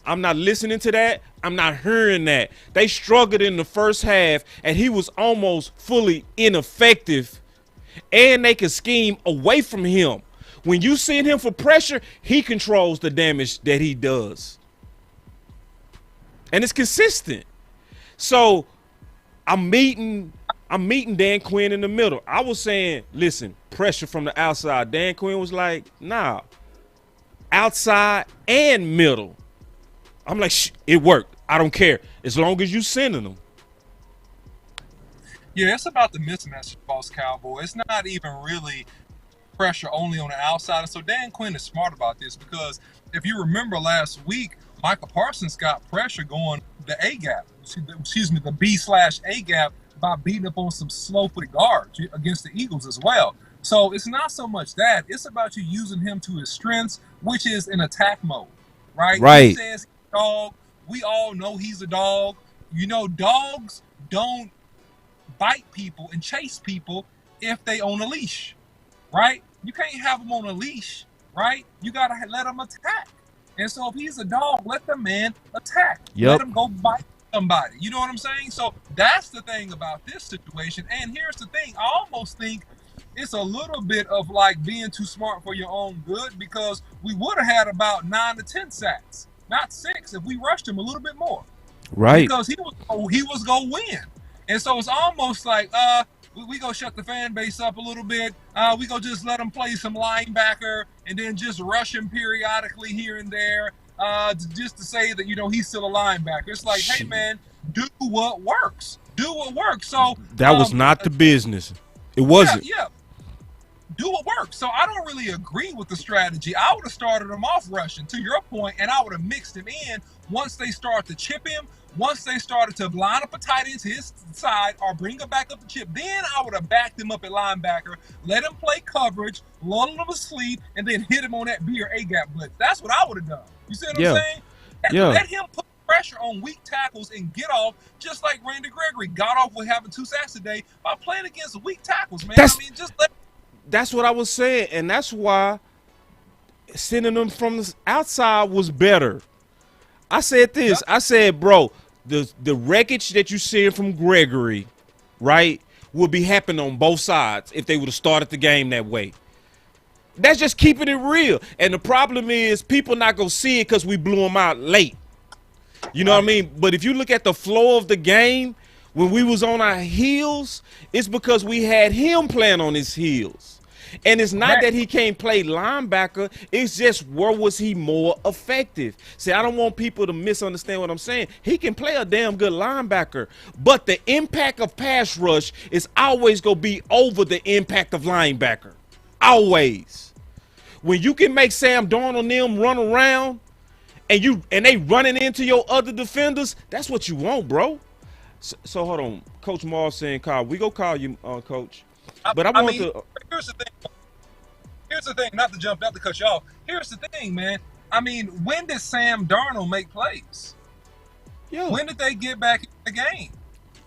I'm not listening to that. I'm not hearing that. They struggled in the first half, and he was almost fully ineffective. And they could scheme away from him. When you send him for pressure, he controls the damage that he does. And it's consistent. So I'm meeting Dan Quinn in the middle. I was saying, listen, pressure from the outside. Dan Quinn was like, nah, outside and middle. I'm like, it worked. I don't care. As long as you sending them. Yeah, it's about the mismatch, boss Cowboy. It's not even really pressure only on the outside. And so Dan Quinn is smart about this because if you remember last week, Micah Parsons got pressure going the A-gap, the B/A gap by beating up on some slow-footed guards against the Eagles as well. So it's not so much that. It's about you using him to his strengths, which is in attack mode, right? He says he's a dog. We all know he's a dog. You know, dogs don't bite people and chase people if they on a leash, right? You can't have them on a leash, right? You got to let them attack. And so if he's a dog, let the man attack. Let him go bite somebody. You know what I'm saying? So that's the thing about this situation. And here's the thing. I almost think it's a little bit of like being too smart for your own good because we would have had about 9 to 10 sacks not 6, if we rushed him a little bit more. Right. Because he was going to win. And so it's almost like, we go shut the fan base up a little bit. We go just let him play some linebacker and then just rush him periodically here and there, just to say that, he's still a linebacker. It's like, hey, man, do what works. Do what works. So that was not the business. It wasn't. Yeah. Do what works. So I don't really agree with the strategy. I would have started him off rushing, to your point, and I would have mixed him in once they start to chip him. Once they started to line up a tight end to his side or bring him back up the chip, then I would have backed him up at linebacker, let him play coverage, lull him asleep, and then hit him on that B or A gap blitz. That's what I would have done. You see what I'm saying? Let him put pressure on weak tackles and get off, just like Randy Gregory got off with having 2 sacks today by playing against weak tackles, man. That's what I was saying, and that's why sending them from the outside was better. I said this. I said, bro, the wreckage that you seeing from Gregory, right, would be happening on both sides if they would have started the game that way. That's just keeping it real. And the problem is people not going to see it because we blew them out late. You know what I mean? But if you look at the flow of the game, when we was on our heels, it's because we had him playing on his heels. And it's not that he can't play linebacker. It's just where was he more effective? See, I don't want people to misunderstand what I'm saying. He can play a damn good linebacker, but the impact of pass rush is always going to be over the impact of linebacker. Always. When you can make Sam Darnold and them run around and they running into your other defenders, that's what you want, bro. So hold on. Coach Marv saying, Kyle, we go call you, Coach. But I want to. Here's the thing. Here's the thing. Not to cut you off. Here's the thing, man. I mean, when did Sam Darnold make plays? Yeah. When did they get back in the game?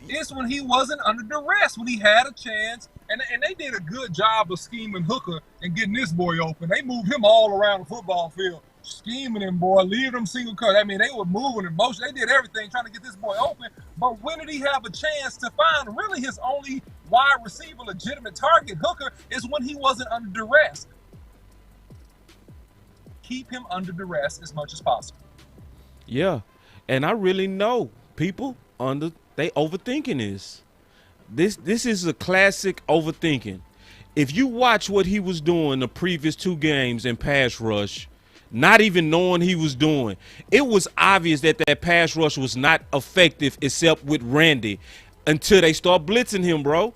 It's when he wasn't under duress, when he had a chance. And they did a good job of scheming Hooker and getting this boy open. They moved him all around the football field, scheming him, boy, leaving him single cut. I mean, they were moving in motion. They did everything trying to get this boy open. But when did he have a chance to find really his only wide receiver legitimate target, Hooker, is when he wasn't under duress. Keep him under duress as much as possible. Yeah. And I really know people they overthinking this. This is a classic overthinking. If you watch what he was doing the previous 2 games in pass rush, not even knowing he was doing, it was obvious that pass rush was not effective except with Randy until they start blitzing him, bro.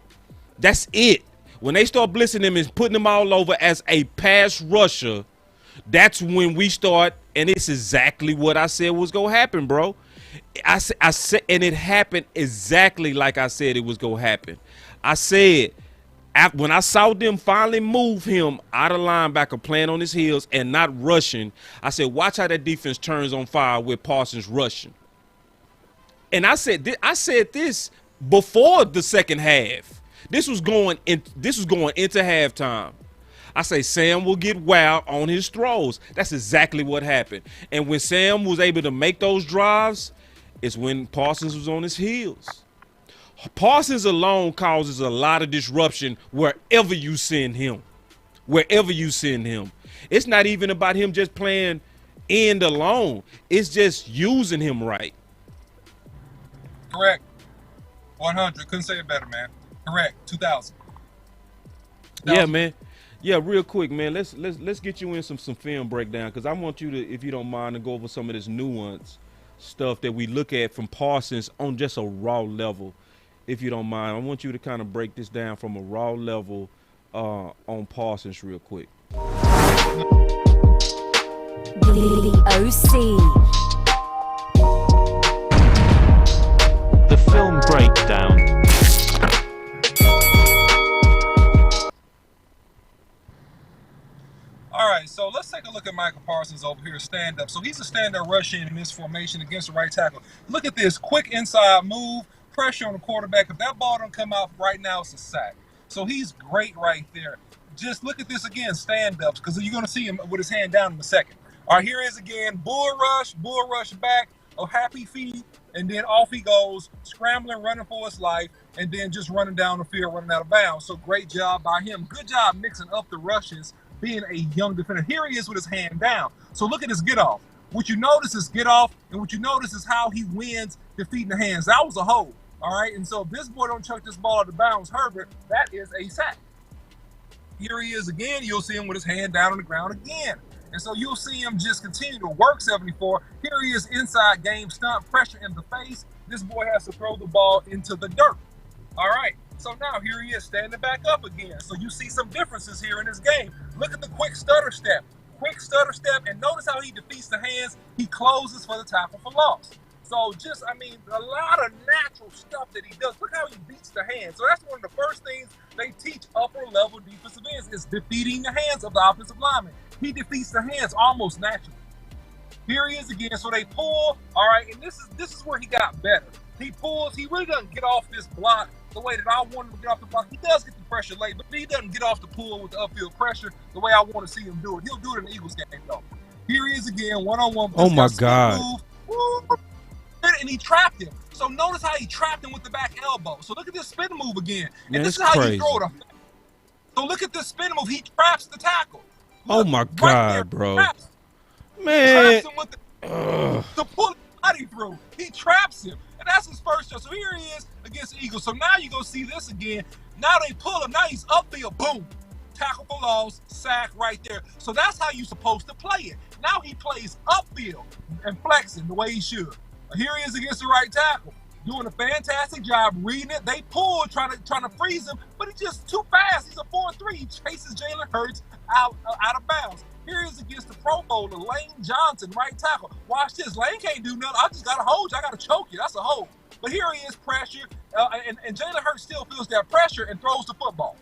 That's it. When they start blitzing him and putting him all over as a pass rusher, that's when we start, and it's exactly what I said was going to happen, bro. I said, and it happened exactly like I said it was going to happen. I said, when I saw them finally move him out of linebacker, playing on his heels and not rushing, I said, watch how that defense turns on fire with Parsons rushing. And I said this before the second half. This was going into halftime. I say Sam will get wild on his throws. That's exactly what happened. And when Sam was able to make those drives, it's when Parsons was on his heels. Parsons alone causes a lot of disruption wherever you send him. Wherever you send him. It's not even about him just playing end alone. It's just using him right. Correct. 100. Couldn't say it better, man. Correct. 2000. Yeah, man. Yeah, real quick, man. Let's get you in some film breakdown, because I want you to, if you don't mind, to go over some of this nuance stuff that we look at from Parsons on just a raw level. If you don't mind, I want you to kind of break this down from a raw level on Parsons real quick. The OC. The film breakdown. All right, so let's take a look at Micah Parsons over here, stand-up. So he's a stand-up rushing in this formation against the right tackle. Look at this quick inside move, pressure on the quarterback. If that ball don't come out right now, it's a sack. So he's great right there. Just look at this again, stand-ups, because you're going to see him with his hand down in a second. All right, here he is again, bull rush back, a happy feet, and then off he goes, scrambling, running for his life, and then just running down the field, running out of bounds. So great job by him. Good job mixing up the rushes, being a young defender. Here he is with his hand down. So look at his get off. What you notice is get off, and what you notice is how he wins defeating the hands. That was a hold, all right? And so if this boy don't chuck this ball out of bounds, Herbert, that is a sack. Here he is again. You'll see him with his hand down on the ground again. And so you'll see him just continue to work 74. Here he is inside game stunt, pressure in the face. This boy has to throw the ball into the dirt. All right. So now here he is standing back up again. So you see some differences here in this game. Look at the quick stutter step. Quick stutter step, and notice how he defeats the hands. He closes for the tackle for loss. So just, I mean, a lot of natural stuff that he does. Look how he beats the hands. So that's one of the first things they teach upper-level defensive ends is defeating the hands of the offensive lineman. He defeats the hands almost naturally. Here he is again. So they pull, all right, and this is where he got better. He pulls. He really doesn't get off this block the way that I want him to get off the block. He does get the pressure late, but he doesn't get off the pull with the upfield pressure the way I want to see him do it. He'll do it in the Eagles game, though. Here he is again, one-on-one. Oh, my God. And he trapped him. So notice how he trapped him with the back elbow. So look at this spin move again. And Man, this is it's how crazy. you throw it. So look at this spin move. He traps the tackle. Oh, my Look, God, there, bro. traps Man. him with to pull his body through. He traps him. And that's his first shot. So here he is against the Eagles. So now you're going to see this again. Now they pull him. Now he's upfield. Boom. Tackle for loss. Sack right there. So that's how you're supposed to play it. Now he plays upfield and flexing the way he should. Here he is against the right tackle. Doing a fantastic job reading it. They pull, trying to freeze him, but he's just too fast. He's a 4-3. He chases Jalen Hurts out of bounds. Here he is against the Pro Bowler, Lane Johnson, right tackle. Watch this. Lane can't do nothing. I just got to hold you. I got to choke you. That's a hold. But here he is, pressure, and Jalen Hurts still feels that pressure and throws the football.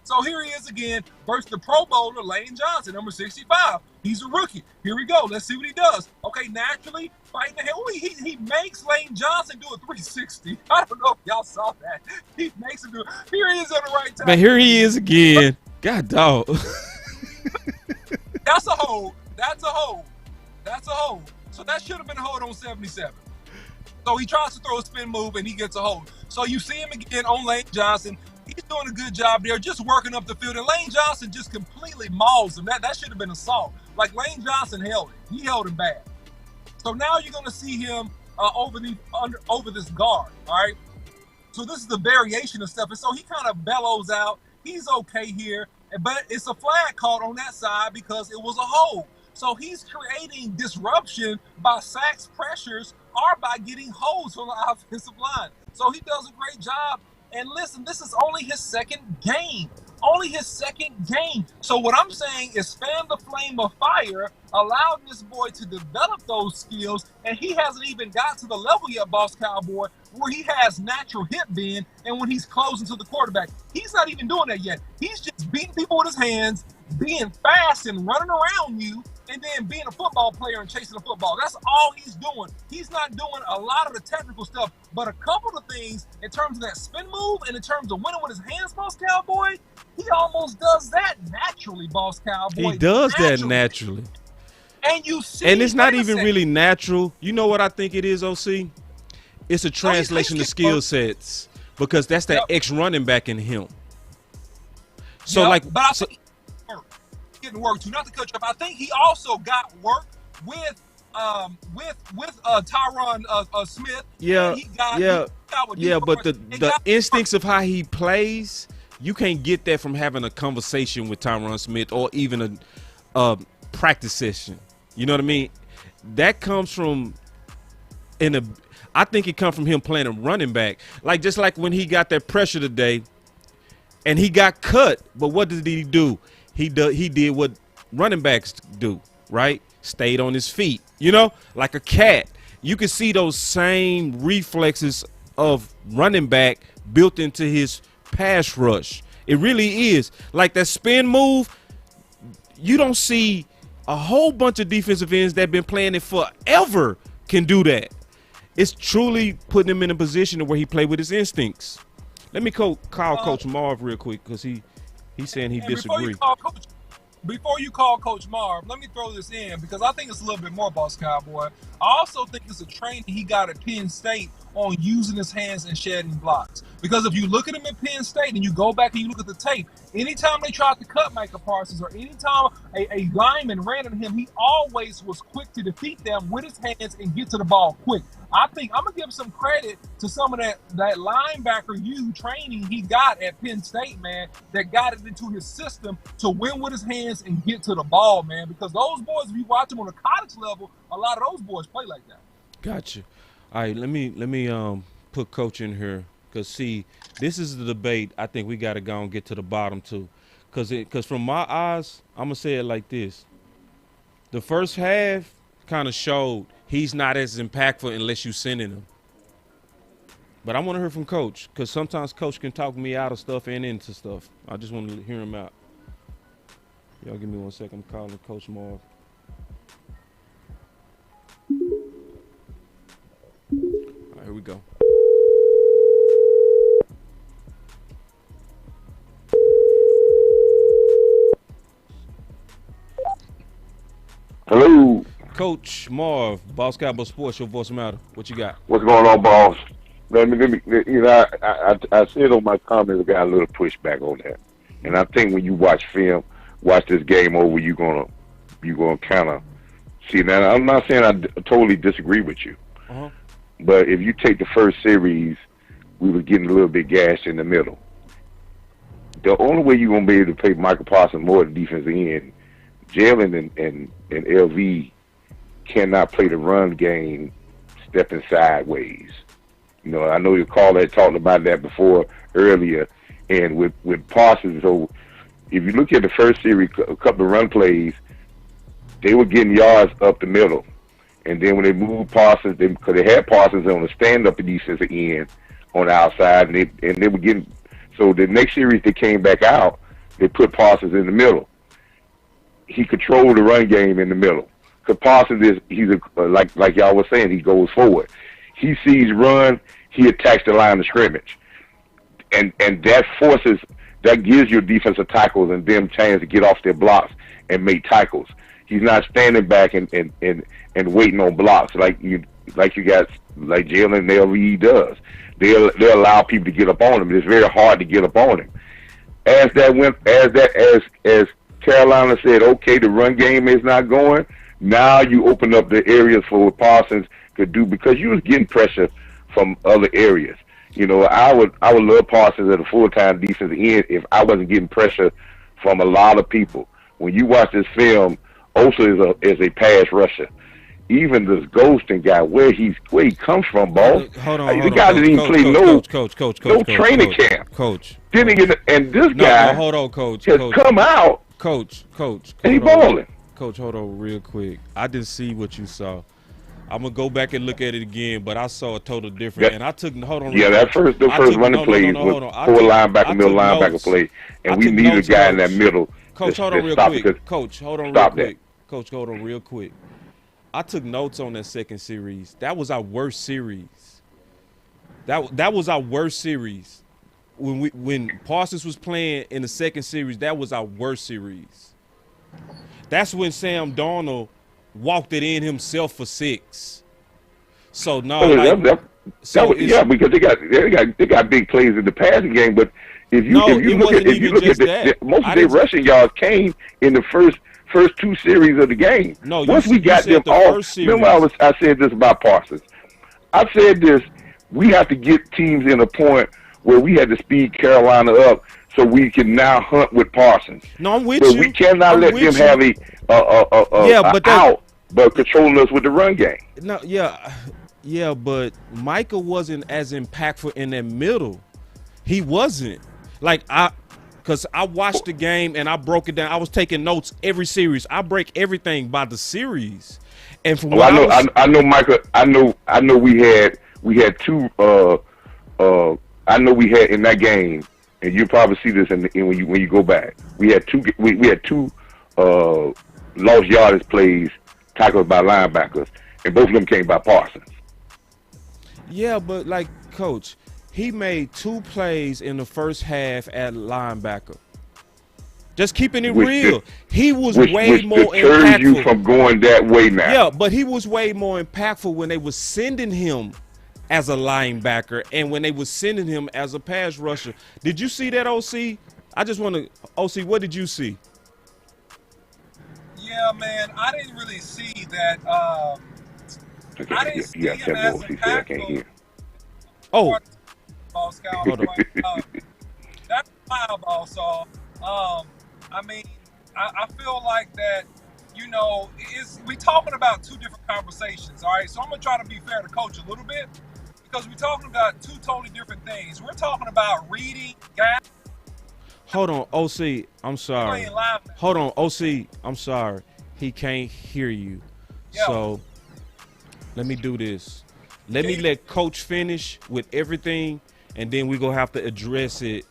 So here he is again versus the Pro Bowler, Lane Johnson, number 65. He's a rookie. Here we go. Let's see what he does. Okay, naturally, fighting the hell. He makes Lane Johnson do a 360. I don't know if y'all saw that. He makes him do it. Here he is on the right tackle. Man, here he is again. God, dog. That's a hold. That's a hold. That's a hold. So that should have been a hold on 77. So he tries to throw a spin move, and he gets a hold. So you see him again on Lane Johnson. He's doing a good job there, just working up the field. And Lane Johnson just completely mauls him. That should have been assault. Like, Lane Johnson held it. He held him bad. So now you're going to see him over this guard, all right? So this is the variation of stuff. And so he kind of bellows out. He's okay here. But it's a flag called on that side because it was a hold. So he's creating disruption by sacks, pressures, or by getting holds from the offensive line. So he does a great job. And listen, this is only his second game. Only his second game. So what I'm saying is fan the flame of fire, allow this boy to develop those skills, and he hasn't even got to the level yet, Boss Cowboy, where he has natural hip bend, and when he's closing to the quarterback. He's not even doing that yet. He's just beating people with his hands, being fast and running around you, and then being a football player and chasing the football. That's all he's doing. He's not doing a lot of the technical stuff, but a couple of things in terms of that spin move and in terms of winning with his hands, Boss Cowboy, he almost does that naturally, Boss Cowboy. He does that naturally. And you see, and it's not even really natural. You know what I think it is, OC? It's a translation of skill sets because that's that ex-running back in him. So, but I think getting work too. Not to cut you off, I think he also got work with Tyron Smith. But the instincts of how he plays, you can't get that from having a conversation with Tyron Smith or even a practice session. You know what I mean? That comes from I think it comes from him playing a running back. Just like when he got that pressure today and he got cut, but what did he do? He did what running backs do, right? Stayed on his feet, like a cat. You can see those same reflexes of running back built into his pass rush. It really is. Like that spin move, you don't see a whole bunch of defensive ends that have been playing it forever can do that. It's truly putting him in a position where he play with his instincts. Let me call Coach Marv real quick because he's saying he disagrees. Before you call Coach Marv, let me throw this in because I think it's a little bit more, Boss Cowboy. I also think it's a training he got at Penn State on using his hands and shedding blocks. Because if you look at him at Penn State and you go back and you look at the tape, Anytime they tried to cut Micah Parsons or anytime a lineman ran at him, he always was quick to defeat them with his hands and get to the ball quick. I think I'm going to give some credit to some of that linebacker training he got at Penn State, man, that got it into his system to win with his hands and get to the ball, man, because those boys, if you watch them on a college level, a lot of those boys play like that. Gotcha. All right, let me put Coach in here. Because, see, this is the debate I think we got to go and get to the bottom to. Because from my eyes, I'm going to say it like this. The first half kind of showed he's not as impactful unless you sending him. But I want to hear from Coach, because sometimes Coach can talk me out of stuff and into stuff. I just want to hear him out. Y'all give me 1 second. I'm calling Coach Marv. All right, here we go. Hello. Coach Marv, Boss Cowboy Sports, your voice matter. What you got? What's going on, boss? Let me I said on my comments, I got a little pushback on that. And I think when you watch film, watch this game over, you're gonna kind of see that. I'm not saying I totally disagree with you. Uh-huh. But if you take the first series, we were getting a little bit gashed in the middle. The only way you're going to be able to play Micah Parsons more at the defensive end, Jalen and LV cannot play the run game stepping sideways. You know, I know your caller had talked about that before earlier. And with Parsons, so if you look at the first series, a couple of run plays, they were getting yards up the middle. And then when they moved Parsons, because they had Parsons on the stand-up defensive end on the outside, and they were getting. So the next series they came back out, they put Parsons in the middle. He controlled the run game in the middle. Because Parsons like y'all was saying, he goes forward. He sees run, he attacks the line of scrimmage, and that gives your defensive tackles and them chance to get off their blocks and make tackles. He's not standing back and waiting on blocks like Jalen and LVE does. They'll allow people to get up on him. It's very hard to get up on him. As Carolina said, okay, the run game is not going. Now you open up the areas for what Parsons could do, because you was getting pressure from other areas. You know, I would love Parsons at a full-time defensive end if I wasn't getting pressure from a lot of people. When you watch this film, Osa is a pass rusher. Even this ghosting guy, where he comes from, boss. Hold on, the guy didn't even play no training camp. Coach. Didn't get, and this guy hold on, Coach. has come out. Coach. And he balling. Coach, hold on real quick. I didn't see what you saw. I'm gonna go back and look at it again, but I saw a total different. And I took hold on. Yeah, the first running plays was four linebacker, middle linebacker play, and we need a guy in that middle. Coach, hold on real quick. Coach, hold on real quick. Coach, hold on real quick. I took notes on that second series. That was our worst series. That was our worst series. When Parsons was playing in the second series, that was our worst series. That's when Sam Darnold walked it in himself for 6. So no, because they got big plays in the passing game. But if you look at most of their rushing yards came in the first 2 series of the game. No, once we got them off. Remember, I said this about Parsons. I said this: we have to get teams in a point where we had to speed Carolina up so we can now hunt with Parsons. No, I'm with you. We cannot let them have but controlling us with the run game. No, yeah, but Micah wasn't as impactful in that middle. He wasn't. Because I watched the game and I broke it down. I was taking notes every series. I break everything by the series. And from I know Micah. I know we had 2. I know we had in that game, and you'll probably see this when you go back. We had 2 lost yardage plays tackled by linebackers, and both of them came by Parsons. Yeah, but Coach, he made 2 plays in the first half at linebacker. Just keeping it real. He was way more impactful. You from going that way now. Yeah, but he was way more impactful when they were sending him as a linebacker and when they were sending him as a pass rusher. Did you see that, OC? I just want to, OC, what did you see? Yeah, man, I didn't really see that. Okay, I didn't you see got to him tell me as what he said. I can't impactful. hear. Oh, Ball scout, hold on. that's my ball saw. I mean, I feel like that. You know, we talking about two different conversations. All right, so I'm gonna try to be fair to Coach a little bit because we're talking about two totally different things. We're talking about reading guys. Hold on, OC. I'm sorry. Hold on, OC. I'm sorry. He can't hear you. Yeah. So let me do this. Let me let Coach finish with everything, and then we're going to have to address it,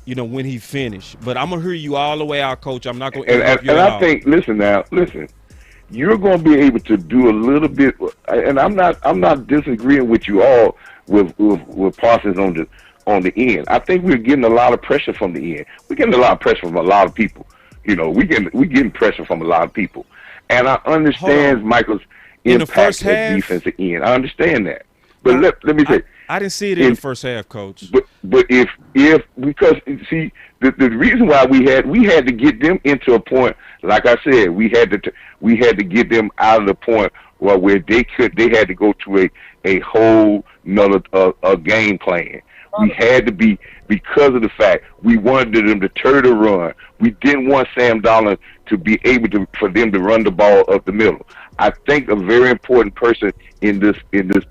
you know, when he finished. But I'm going to hear you all the way out, Coach. I'm not going to interrupt you at all. And I think, listen, you're going to be able to do a little bit, and I'm not disagreeing with you all with Parsons on the end. I think we're getting a lot of pressure from the end. We're getting a lot of pressure from a lot of people. You know, we getting pressure from a lot of people. And I understand Michael's impact at defensive end. I understand that. But let me say, I didn't see it in the first half, Coach. But if because see the reason why we had to get them into a point, like I said, we had to get them out of the point where they had to go to a whole nother game plan. We had to be, because of the fact we wanted them to turn the run. We didn't want Sam Darnold to be able for them to run the ball up the middle. I think a very important person in this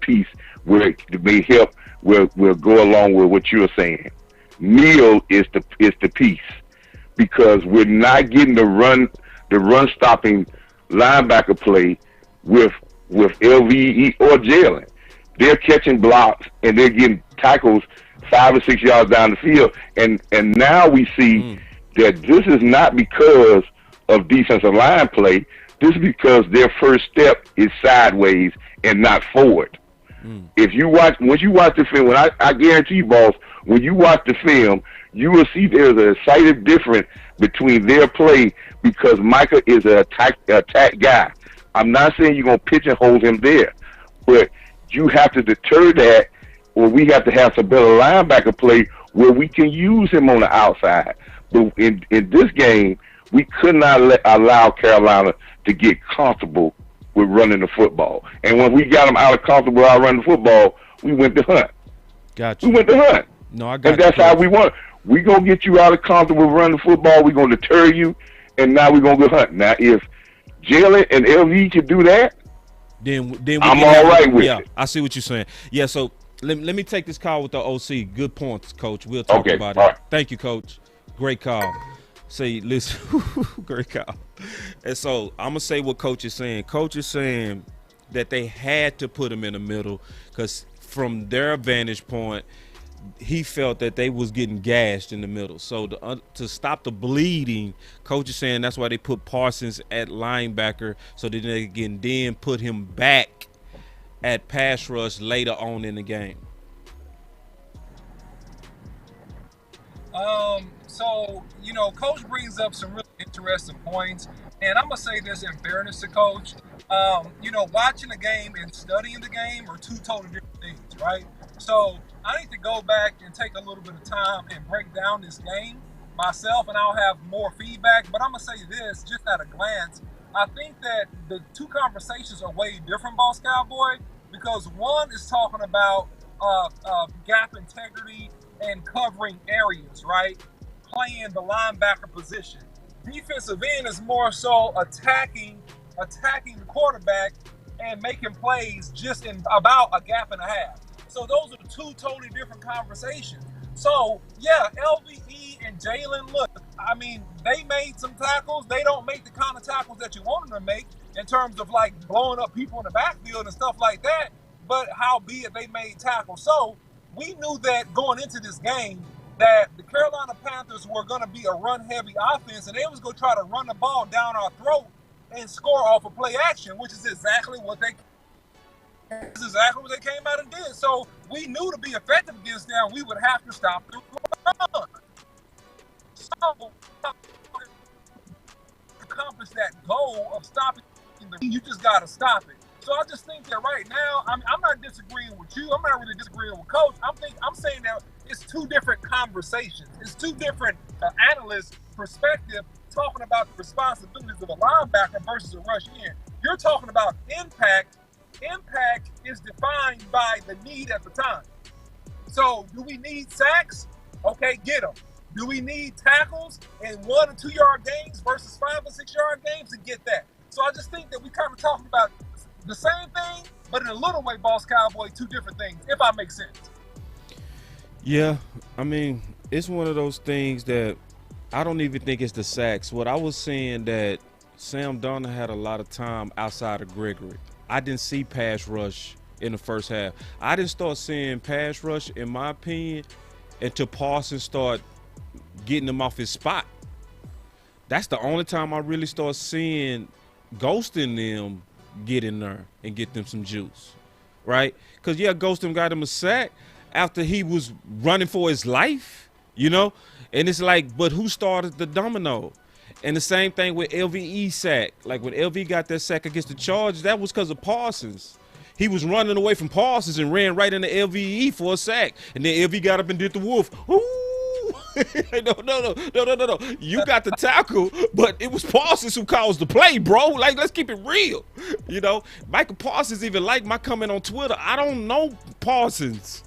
piece where it may help will go along with what you're saying. Neal is the piece, because we're not getting the run stopping linebacker play with LVE or Jalen. They're catching blocks and they're getting tackles 5 or 6 yards down the field, and now we see that this is not because of defensive line play. This is because their first step is sideways and not forward. Once you watch the film, I guarantee you, boss, when you watch the film, you will see there's a slight difference between their play, because Micah is an attack guy. I'm not saying you're going to pigeonhole him there, but you have to deter that, or we have to have some better linebacker play where we can use him on the outside. But in this game, we could not allow Carolina to get comfortable with running the football. And when we got them out of comfortable out running the football, we went to hunt. Gotcha. We went to hunt. No, I got you. And that's how we want. We're going to get you out of comfortable running the football. We're going to deter you, and now we're going to go hunt. Now, if Jalen and LV can do that, then I'm all right with it. Yeah, I see what you're saying. Yeah, so let me take this call with the OC. Good points, Coach. We'll talk about it. Right. Thank you, Coach. Great call. Say, listen, great call. And so I'm going to say what Coach is saying. Coach is saying that they had to put him in the middle because from their vantage point, he felt that they was getting gashed in the middle. So to stop the bleeding, Coach is saying that's why they put Parsons at linebacker so that they can then put him back at pass rush later on in the game. So, you know, Coach brings up some really interesting points. And I'm going to say this in fairness to Coach. You know, watching the game and studying the game are two totally different things, right? So I need to go back and take a little bit of time and break down this game myself, and I'll have more feedback. But I'm going to say this just at a glance. I think that the two conversations are way different, Boss Cowboy, because one is talking about gap integrity and covering areas, right? Playing the linebacker position. Defensive end is more so attacking the quarterback and making plays just in about a gap and a half. So those are two totally different conversations. So, yeah, LVE and Jalen, look, I mean, they made some tackles. They don't make the kind of tackles that you want them to make in terms of, like, blowing up people in the backfield and stuff like that. But howbeit, they made tackles. So we knew that going into this game that the Carolina Panthers were going to be a run-heavy offense, and they was going to try to run the ball down our throat and score off of play action, which is exactly what they came out and did. So we knew to be effective against them, we would have to stop the run. So to accomplish that goal of stopping the run, you just got to stop it. So I just think that right now, I'm not disagreeing with you. I'm not really disagreeing with Coach. I'm saying that it's two different conversations. It's two different analysts' perspective talking about the responsibilities of a linebacker versus a rush end. You're talking about impact. Impact is defined by the need at the time. So do we need sacks? Okay, get them. Do we need tackles in 1 and 2 yard games versus 5 and 6 yard games? To get that. So I just think that we kind of talking about the same thing, but in a little way, Boss Cowboy, two different things, if I make sense. Yeah, I mean, it's one of those things that I don't even think it's the sacks. What I was saying that Sam Darnold had a lot of time outside of Gregory. I didn't see pass rush in the first half. I didn't start seeing pass rush, in my opinion, until Parsons started getting him off his spot. That's the only time I really start seeing Ghosting them get in there and get them some juice, right? Because, yeah, Ghosting got him a sack after he was running for his life, you know? And it's like, but who started the domino? And the same thing with LVE sack. Like when LV got that sack against the Chargers, that was because of Parsons. He was running away from Parsons and ran right into LVE for a sack. And then LV got up and did the wolf. Ooh! No. You got the tackle, but it was Parsons who caused the play, bro. Like, let's keep it real. You know, Micah Parsons even liked my comment on Twitter. I don't know Parsons.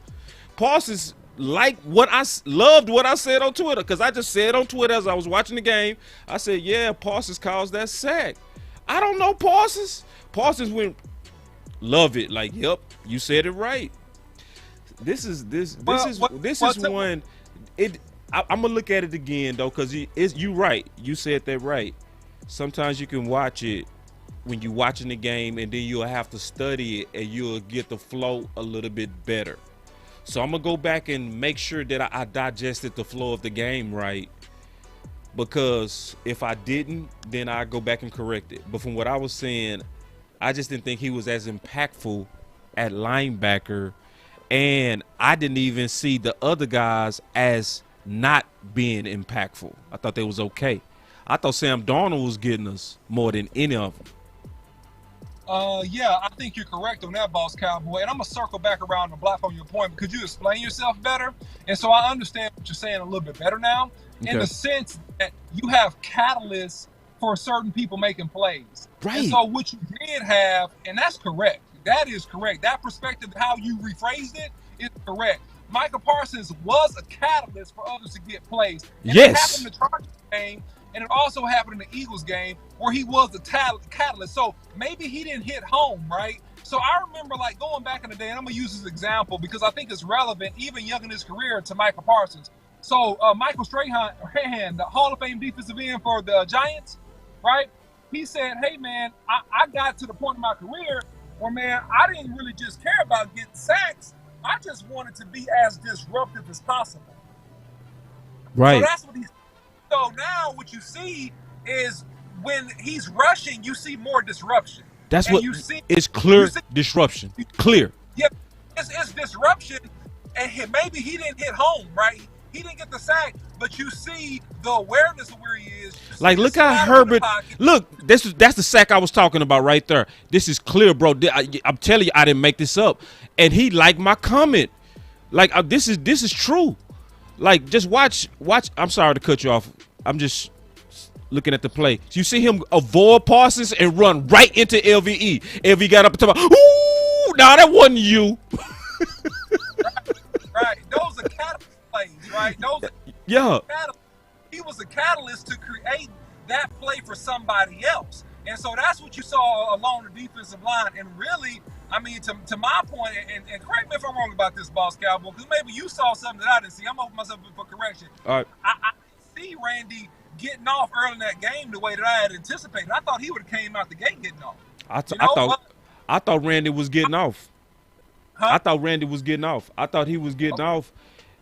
Parsons liked loved what I said on Twitter, because I just said on Twitter as I was watching the game, I said, yeah, Parsons caused that sack. I don't know Parsons. Parsons went, love it. Like, yep, you said it right. This is one. I'm gonna look at it again though, because you right. You said that right. Sometimes you can watch it when you're watching the game, and then you'll have to study it, and you'll get the flow a little bit better. So I'm gonna go back and make sure that I digested the flow of the game right, because if I didn't, then I go back and correct it. But from what I was saying, I just didn't think he was as impactful at linebacker, and I didn't even see the other guys as not being impactful. I thought they was okay. I thought Sam Darnold was getting us more than any of them. Yeah, I think you're correct on that, Boss Cowboy. And I'm going to circle back around the block on your point, because you explain yourself better. And so I understand what you're saying a little bit better now, in the sense that you have catalysts for certain people making plays. Right. And so what you did have, and that's correct. That is correct. That perspective, how you rephrased it, is correct. Micah Parsons was a catalyst for others to get plays. And yes. It happened in the Chargers game, and it also happened in the Eagles game, where he was the catalyst. So maybe he didn't hit home, right? So I remember, like, going back in the day, and I'm going to use this example because I think it's relevant, even young in his career, to Micah Parsons. So Michael Strahan, the Hall of Fame defensive end for the Giants, right? He said, hey, man, I got to the point in my career where, man, I didn't really just care about getting sacks. I just wanted to be as disruptive as possible. Right. So that's what he's. So now what you see is when he's rushing, you see more disruption. That's and what you see. It's clear disruption. Clear. Yeah, it's disruption, and maybe he didn't hit home, right? He didn't get the sack, but you see the awareness of where he is. Like, look how Herbert. Look, that's the sack I was talking about right there. This is clear, bro. I'm telling you, I didn't make this up. And he liked my comment. Like, this is true. Like, just watch. I'm sorry to cut you off. I'm just looking at the play. So you see him avoid Parsons and run right into LVE. LVE got up and talking about, ooh, nah, that wasn't you. Right. Those are catalyst plays, right? Yeah. He was a catalyst to create that play for somebody else. And so that's what you saw along the defensive line. And really, I mean, to my point, and correct me if I'm wrong about this, Boss Cowboy, because maybe you saw something that I didn't see. I'm opening myself up for correction. All right. I see Randy getting off early in that game the way that I had anticipated. I thought he would have came out the gate getting off. I thought Randy was getting off. Huh? I thought Randy was getting off. I thought he was getting off,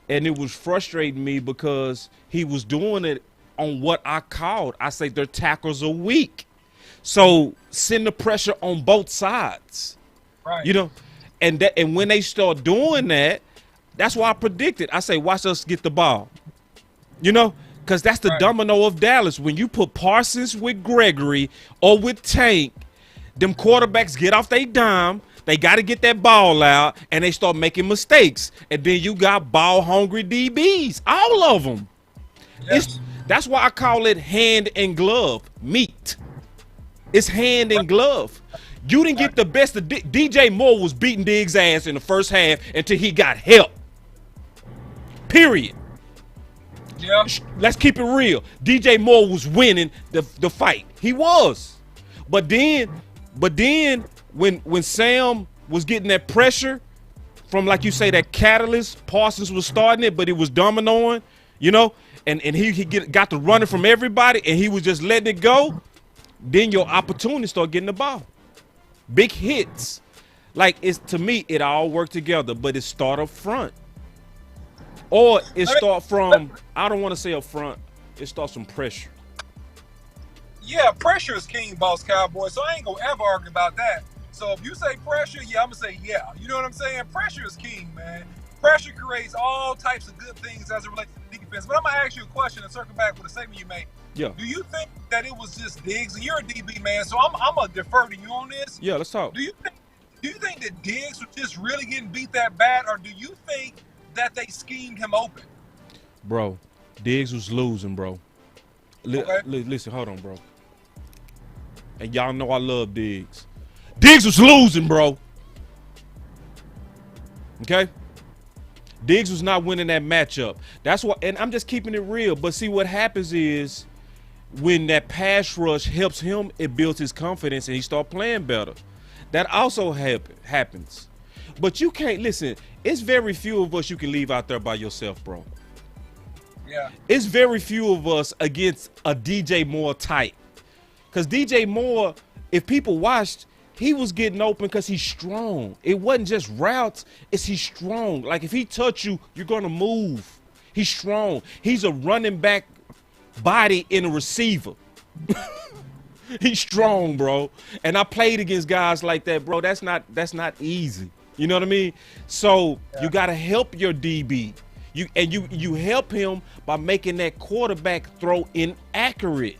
and it was frustrating me because he was doing it on what I called. I say their tackles are weak. So send the pressure on both sides. Right. You know, and when they start doing that, that's why I predicted. I say, watch us get the ball. You know, because that's the domino of Dallas. When you put Parsons with Gregory or with Tank, Them quarterbacks get off their dime. They got to get that ball out, and they start making mistakes. And then you got ball-hungry DBs, all of them. Yes. That's why I call it hand and glove meat. It's hand and glove. You didn't get the best of DJ Moore was beating Diggs' ass in the first half until he got help. Period. Yeah. Let's keep it real. DJ Moore was winning the fight. He was. But then when Sam was getting that pressure from, like you say, that catalyst, Parsons was starting it, but it was dominoing, you know, and he got the running from everybody, and he was just letting it go. Then your opportunity start getting the ball. Big hits. Like, to me, it all worked together, but it start up front. Or it start from, I don't want to say up front, it starts from pressure. Yeah, pressure is king, boss Cowboy, so I ain't going to ever argue about that. So if you say pressure, yeah, I'm going to say yeah. You know what I'm saying? Pressure is king, man. Pressure creates all types of good things as it relates to defense. But I'm going to ask you a question and circle back with a statement you made. Yeah. Do you think that it was just Diggs? And you're a DB, man, so I'm going to defer to you on this. Yeah, let's talk. Do you think that Diggs was just really getting beat that bad, or do you think that they schemed him open? Bro, Diggs was losing, bro. Okay. Listen, hold on, bro. And y'all know I love Diggs. Diggs was losing, bro. Okay? Diggs was not winning that matchup. That's what, and I'm just keeping it real. But see, what happens is when that pass rush helps him, it builds his confidence and he start playing better. That also happens. But you can't, listen, it's very few of us you can leave out there by yourself, bro. Yeah. It's very few of us against a DJ Moore type. Because DJ Moore, if people watched, he was getting open because he's strong. It wasn't just routes, it's he's strong. Like, if he touch you, you're going to move. He's strong. He's a running back body in a receiver. He's strong, bro. And I played against guys like that, bro. That's not easy. You know what I mean? So you got to help your DB. You help him by making that quarterback throw inaccurate.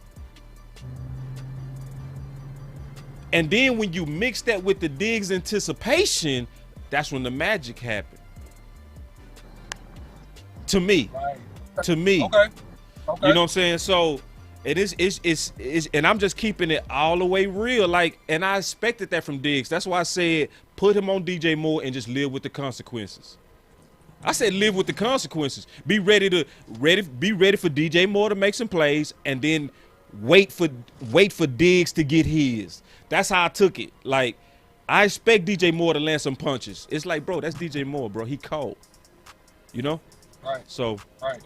And then when you mix that with the Diggs anticipation, that's when the magic happened. To me. Right. To me. Okay. You know what I'm saying? So it's and I'm just keeping it all the way real. Like, and I expected that from Diggs. That's why I said put him on DJ Moore and just live with the consequences. I said live with the consequences. Be ready for DJ Moore to make some plays, and then wait for Diggs to get his. That's how I took it. Like, I expect DJ Moore to land some punches. It's like, bro, that's DJ Moore, bro. He cold. You know? Right. So, right.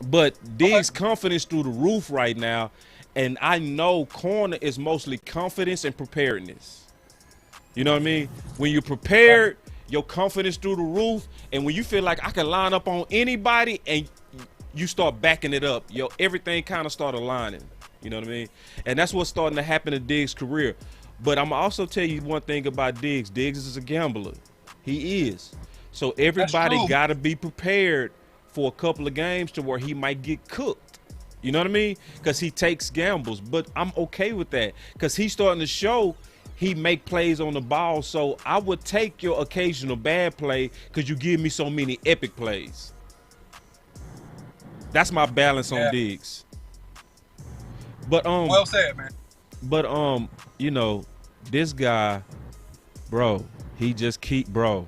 But Diggs' confidence through the roof right now, and I know corner is mostly confidence and preparedness. You know what I mean? When you're prepared, your confidence through the roof, and when you feel like I can line up on anybody and you start backing it up, everything kind of start aligning. You know what I mean? And that's what's starting to happen in Diggs' career. But I'm also tell you one thing about Diggs. Diggs is a gambler. He is. So everybody got to be prepared for a couple of games to where he might get cooked. You know what I mean? Because he takes gambles. But I'm okay with that because he's starting to show he make plays on the ball. So I would take your occasional bad play because you give me so many epic plays. That's my balance on Diggs. But well said, man. But you know, this guy, bro, he just bro.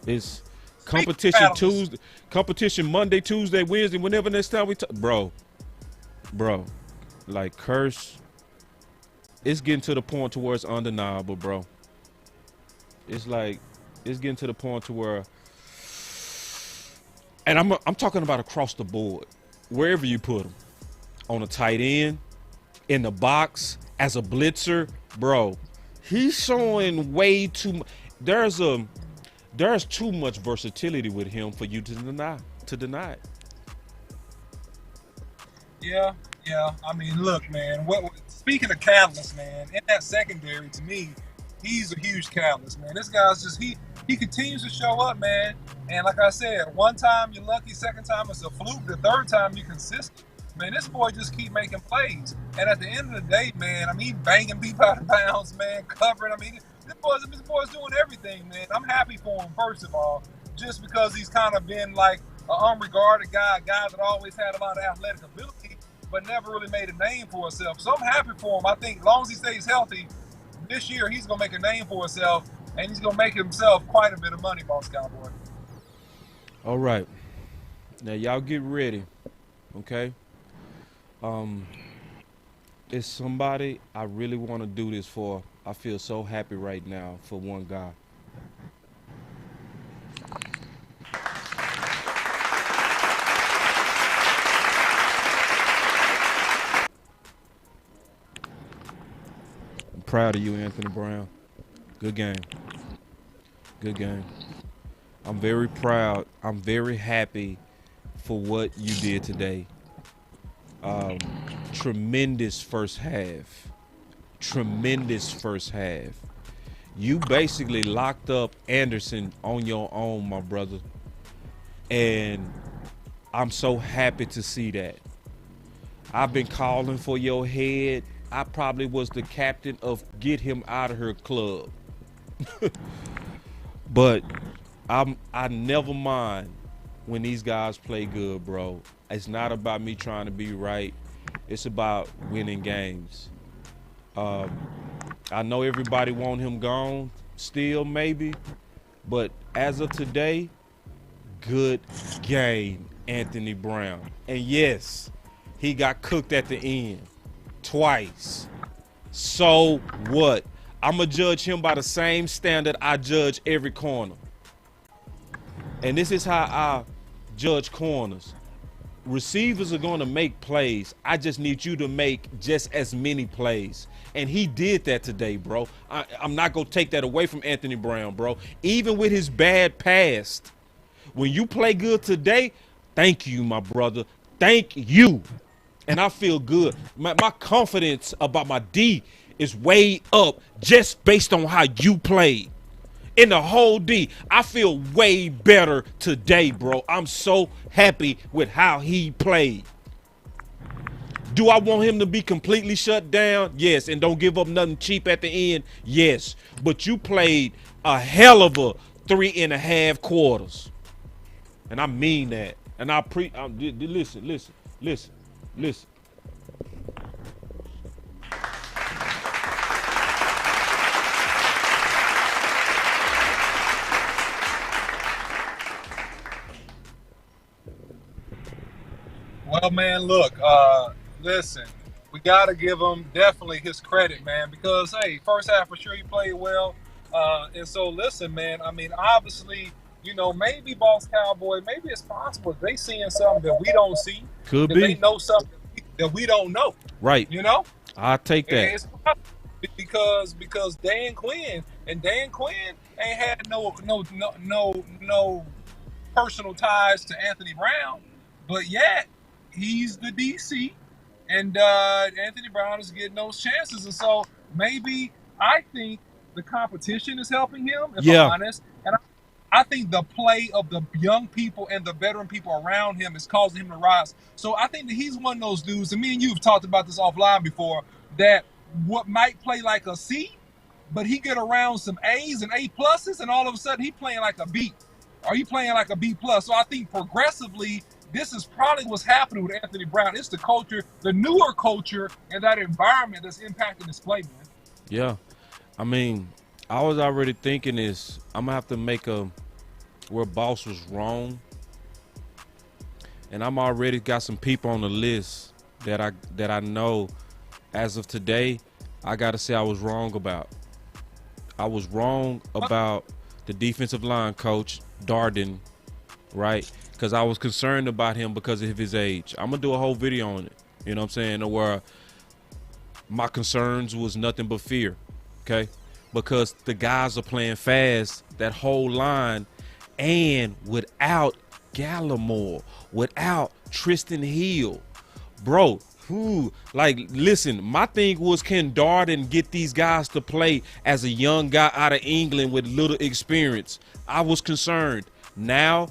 It's competition Tuesday, competition Monday, Tuesday, Wednesday, whenever next time we talk, bro. Like, curse. It's getting to the point to where it's undeniable, bro. It's like it's getting to the point to where, and I'm talking about across the board, wherever you put him. On a tight end, in the box, as a blitzer, bro, he's showing way too much. There's too much versatility with him for you to deny it. Yeah. I mean, look, man. Speaking of catalyst, man, in that secondary, to me, he's a huge catalyst, man. This guy's just he continues to show up, man. And like I said, one time you're lucky, second time it's a fluke, the third time you're consistent. Man, this boy just keep making plays. And at the end of the day, man, I mean, he banging people out of bounds, man, covering. I mean, this boy's doing everything, man. I'm happy for him, first of all, just because he's kind of been like an unregarded guy, a guy that always had a lot of athletic ability, but never really made a name for himself. So I'm happy for him. I think as long as he stays healthy, this year he's going to make a name for himself, and he's going to make himself quite a bit of money, Boss Cowboy. All right. Now, y'all get ready, okay? It's somebody I really want to do this for. I feel so happy right now for one guy. I'm proud of you, Anthony Brown. Good game. Good game. I'm very proud. I'm very happy for what you did today. Tremendous first half. Tremendous first half. You basically locked up Anderson on your own, my brother. And I'm so happy to see that. I've been calling for your head. I probably was the captain of Get Him Out of Here club. But I never mind when these guys play good, bro. It's not about me trying to be right. It's about winning games. I know everybody want him gone still, maybe. But as of today, good game, Anthony Brown. And yes, he got cooked at the end twice. So what? I'm going to judge him by the same standard I judge every corner. And this is how I judge corners. Receivers are going to make plays. I just need you to make just as many plays. And he did that today, bro. I'm not going to take that away from Anthony Brown, bro. Even with his bad past, when you play good today, thank you, my brother. Thank you. And I feel good. My confidence about my D is way up just based on how you played. In the whole D, I feel way better today, bro. I'm so happy with how he played. Do I want him to be completely shut down? Yes. And don't give up nothing cheap at the end? Yes. But you played a hell of a 3.5 quarters. And I mean that. And listen. Well, man, look, listen, we got to give him definitely his credit, man, because, hey, first half for sure he played well. And so, listen, man, I mean, obviously, you know, maybe Boss Cowboy, maybe it's possible they seeing something that we don't see. Could that be. They know something that we don't know. Right. You know? I'll take that. And it's because Dan Quinn ain't had no personal ties to Anthony Brown, but yet he's the DC, and Anthony Brown is getting those chances. And so maybe I think the competition is helping him, if I'm honest. And I think the play of the young people and the veteran people around him is causing him to rise. So I think that he's one of those dudes, and me and you have talked about this offline before, that what might play like a C, but he get around some A's and A pluses, and all of a sudden he playing like a B, or he playing like a B plus. So I think progressively, this is probably what's happening with Anthony Brown. It's the culture, the newer culture, and that environment that's impacting his play, man. Yeah. I mean, I was already thinking is I'm going to have to make where Boss was wrong. And I'm already got some people on the list that I know as of today, I got to say I was wrong about. I was wrong about the defensive line coach, Darden, right? Because I was concerned about him because of his age. I'm going to do a whole video on it, you know what I'm saying, where my concerns was nothing but fear, okay? Because the guys are playing fast, that whole line, and without Gallimore, without Tristan Hill. Bro, listen, my thing was, can Darden get these guys to play as a young guy out of England with little experience? I was concerned. Now,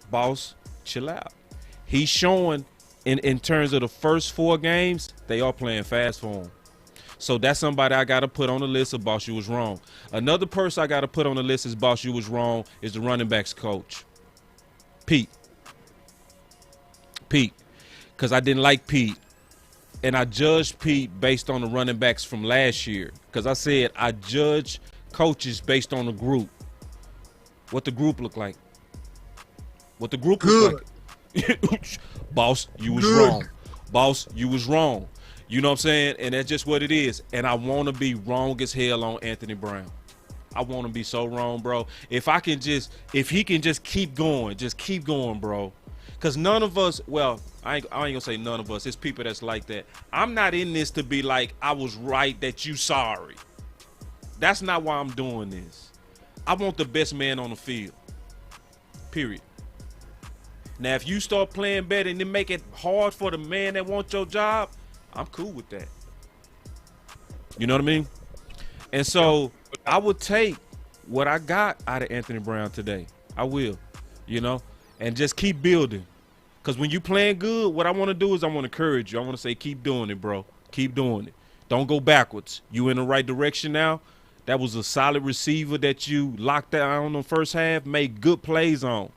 Boss, chill out. He's showing in terms of the first 4 games, they are playing fast for him. So that's somebody I got to put on the list of boss, you was wrong. Another person I got to put on the list as boss, you was wrong, is the running backs coach, Pete. Because I didn't like Pete. And I judged Pete based on the running backs from last year. Because I said I judge coaches based on the group. What the group look like. What the group look like. Boss, you was wrong. Boss, you was wrong. You know what I'm saying? And that's just what it is. And I want to be wrong as hell on Anthony Brown. I want to be so wrong, bro. If he can just keep going, bro. Because none of us, well, I ain't gonna say none of us. It's people that's like that. I'm not in this to be like, I was right, that you sorry. That's not why I'm doing this. I want the best man on the field. Period. Now, if you start playing better and then make it hard for the man that wants your job, I'm cool with that. You know what I mean? And so I would take what I got out of Anthony Brown today. I will, and just keep building. Because when you playing good, what I want to do is I want to encourage you. I want to say, keep doing it, bro. Keep doing it. Don't go backwards. You in the right direction now. That was a solid receiver that you locked down on the first half, made good plays on.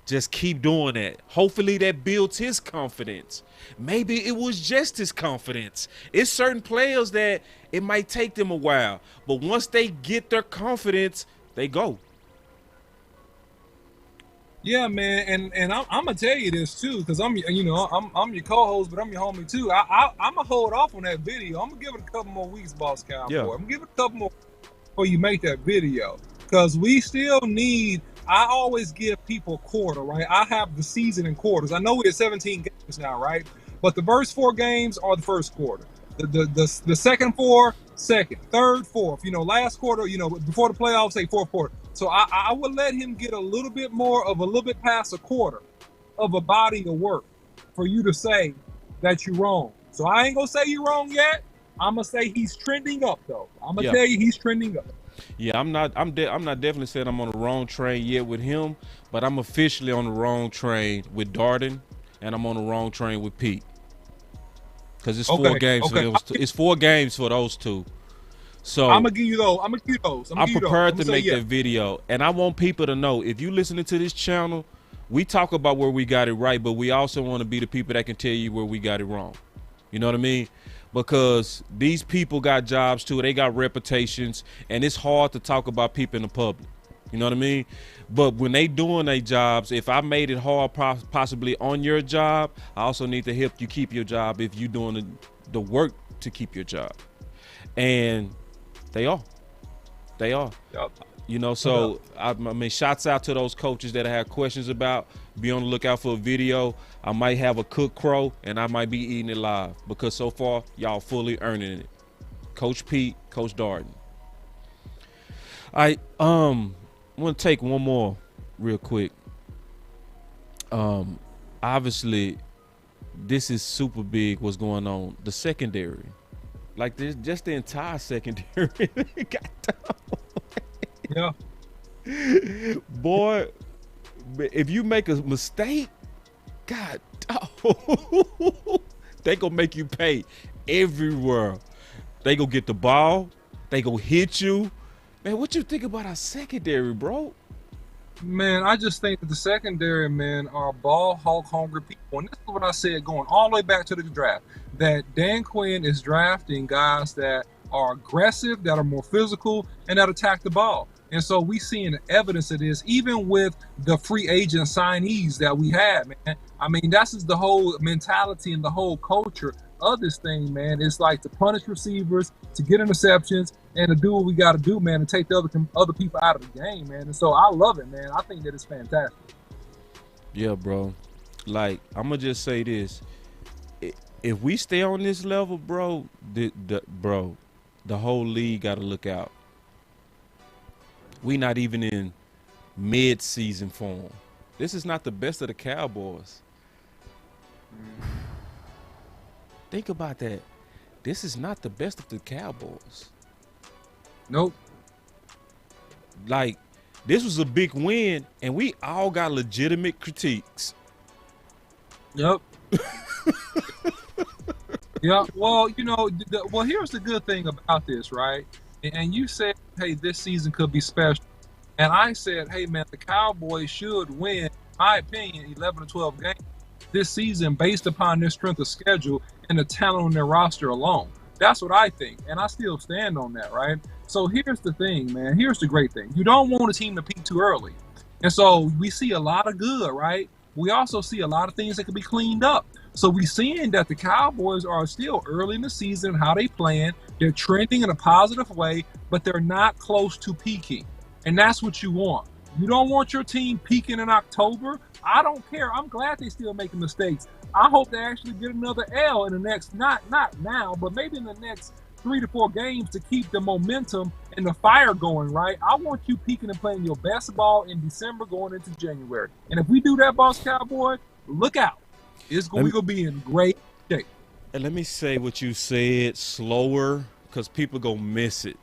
Just keep doing that. Hopefully that builds his confidence. Maybe it was just his confidence. It's certain players that it might take them a while, but once they get their confidence, they go. Yeah, man, and I'm gonna tell you this too, because I'm your co-host, but I'm your homie too. I'm gonna hold off on that video. I'm gonna give it a couple more weeks, Boss Cowboy. Yeah. I'm gonna give it a couple more before you make that video, because we still need. I always give people a quarter, right? I have the season in quarters. I know we're at 17 games now, right? But the first 4 games are the first quarter. The second 4, second, third, fourth. Last quarter. Before the playoffs, say fourth quarter. So I would let him get a little bit past a quarter of a body of work for you to say that you're wrong. So I ain't gonna say you're wrong yet. I'm gonna say he's trending up, though. I'm gonna tell you he's trending up. Yeah, I'm not definitely saying I'm on the wrong train yet with him, but I'm officially on the wrong train with Darden, and I'm on the wrong train with Pete. Because it's 4 games for those two. It's 4 games for those two. So I'm gonna give you those. I'm prepared to make that video, and I want people to know, if you listening to this channel, we talk about where we got it right, but we also want to be the people that can tell you where we got it wrong. You know what I mean? Because these people got jobs too. They got reputations, and it's hard to talk about people in the public. You know what I mean? But when they doing their jobs, if I made it hard possibly on your job, I also need to help you keep your job if you doing the work to keep your job. And they are. Yep. So I mean, shouts out to those coaches that I have questions about. Be on the lookout for a video. I might have a cook crow, and I might be eating it live, because so far y'all fully earning it. Coach Pete, Coach Darden. I want to take one more real quick. Obviously, this is super big. What's going on? The secondary, like this, just the entire secondary. Yeah. Boy, if you make a mistake, God, they gonna make you pay everywhere. They gonna get the ball. They gonna hit you. Man, what you think about our secondary, bro? Man, I just think that the secondary, man, are ball hog hungry people. And this is what I said going all the way back to the draft, that Dan Quinn is drafting guys that are aggressive, that are more physical, and that attack the ball. And so we seeing evidence of this, even with the free agent signees that we had, man. I mean, that's just the whole mentality and the whole culture of this thing, man. It's like to punish receivers, to get interceptions, and to do what we got to do, man, and take the other people out of the game, man. And so I love it, man. I think that it's fantastic. Yeah, bro. Like, I'm going to just say this. If we stay on this level, bro, the whole league got to look out. We not even in mid-season form. This is not the best of the Cowboys. Think about that. This is not the best of the Cowboys. Nope. Like, this was a big win, and we all got legitimate critiques. Yep. Yeah, well, you know, well, here's the good thing about this, right? And you said, hey, this season could be special. And I said, hey, man, the Cowboys should win, in my opinion, 11 to 12 games this season based upon their strength of schedule and the talent on their roster alone. That's what I think, and I still stand on that, right? So here's the thing, man. Here's the great thing. You don't want a team to peak too early. And so we see a lot of good, right? We also see a lot of things that can be cleaned up. So we're seeing that the Cowboys are still early in the season, how they playing. They're trending in a positive way, but they're not close to peaking. And that's what you want. You don't want your team peaking in October. I don't care. I'm glad they still making mistakes. I hope they actually get another L in the next, not now, but maybe in the next 3 to 4 games to keep the momentum and the fire going, right? I want you peaking and playing your best ball in December going into January. And if we do that, Boss Cowboy, look out. We're going to be in great shape. And let me say what you said slower because people going to miss it.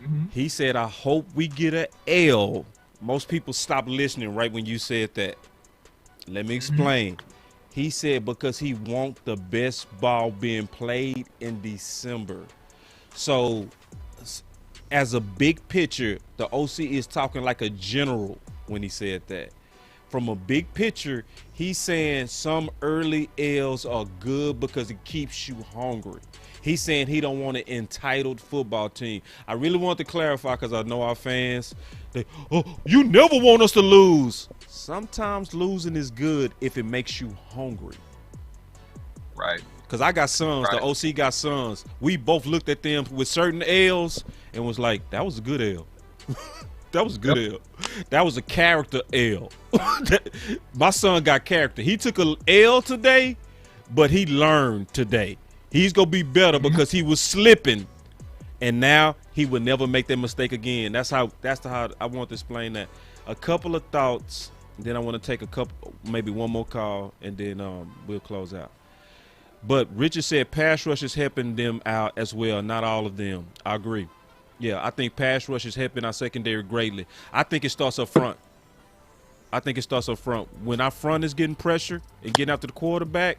Mm-hmm. He said, I hope we get an L. Most people stopped listening right when you said that. Let me explain. Mm-hmm. He said because he wants the best ball being played in December. So as a big picture, the OC is talking like a general when he said that. From a big picture, he's saying some early L's are good because it keeps you hungry. He's saying he don't want an entitled football team. I really want to clarify because I know our fans, you never want us to lose. Sometimes losing is good if it makes you hungry. Right. Because I got sons. Right. The OC got sons. We both looked at them with certain L's and was like, that was a good L. That was a good L. That was a character L. My son got character. He took a L today, but he learned today. He's going to be better because he was slipping, and now he will never make that mistake again. That's how I want to explain that. A couple of thoughts, then I want to take maybe one more call, and then we'll close out. But Richard said pass rush is helping them out as well, not all of them. I agree. Yeah, I think pass rush is helping our secondary greatly. I think it starts up front. When our front is getting pressure and getting after the quarterback,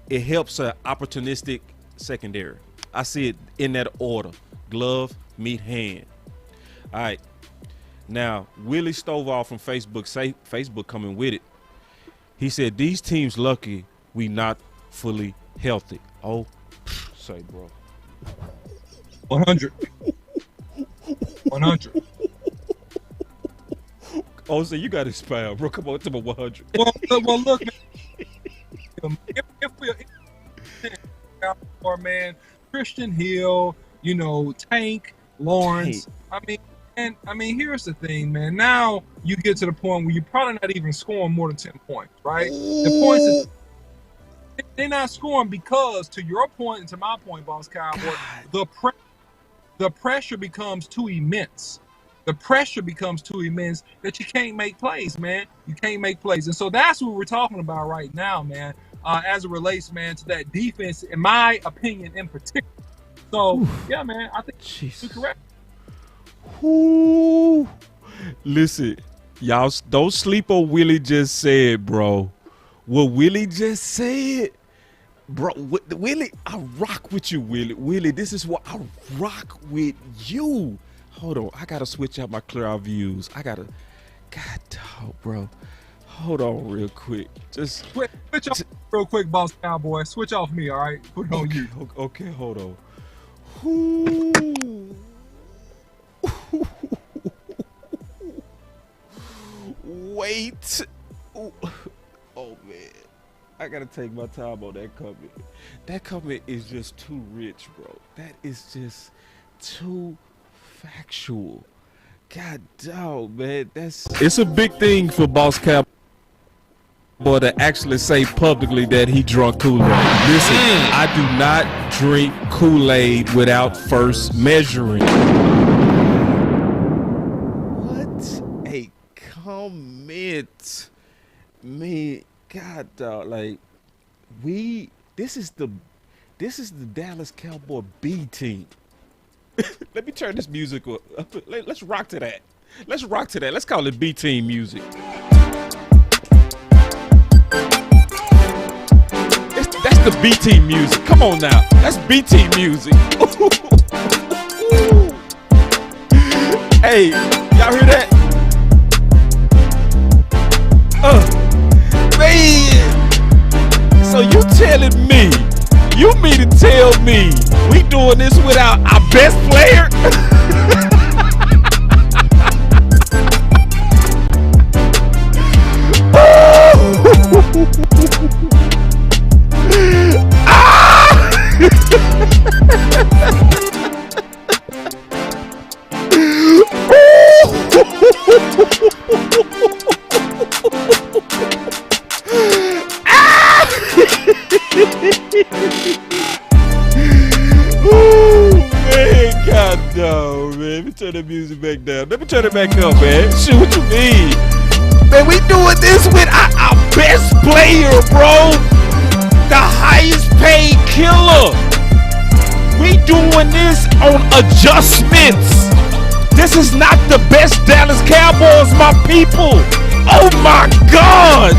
it helps an opportunistic secondary. I see it in that order. Glove, meet, hand. All right. Now, Willie Stovall from Facebook coming with it. He said, these teams lucky we not fully healthy. Oh, say, bro. 100. 100. Oh, so you got to expound, bro. Come on, to my 100. Well, look, man. If we're man, Christian Hill, you know, Tank, Lawrence. I mean, here's the thing, man. Now you get to the point where you're probably not even scoring more than 10 points, right? The points is they're not scoring because, to your point and to my point, Boss Cowboy, the pressure becomes too immense. The pressure becomes too immense that you can't make plays, man. You can't make plays. And so that's what we're talking about right now, man, as it relates, man, to that defense, in my opinion, in particular. So, yeah, man, I think you're correct. Ooh. Listen, y'all don't sleep on Willie just said, bro. What Willie just said, bro, Willie, I rock with you, Willie. Willie, this is what I rock with you. Hold on, I gotta switch out my clear out views. God dog, bro. Hold on real quick. Just switch off real quick, Boss Cowboy. Switch off me, all right? Put it on you. Okay, hold on. Ooh. Wait. Ooh. Oh, man. I got to take my time on that comment. That comment is just too rich, bro. That is just too factual. God dog, man. It's a big thing for Boss Cowboy to actually say publicly that he drunk Kool-Aid. Listen, I do not drink Kool-Aid without first measuring. What a comment. Man, God dog, like this is the Dallas Cowboy B team. Let me turn this music up. Let's rock to that. Let's call it B team music. the BT music. Come on now. That's BT music. Hey, y'all hear that? Man. So you mean to tell me we doing this without our best player? Let me turn the music back down. Let me turn it back up, man. Shit, what you mean? Man, we doing this with our best player, bro. The highest paid killer. We doing this on adjustments. This is not the best Dallas Cowboys, my people. Oh my God.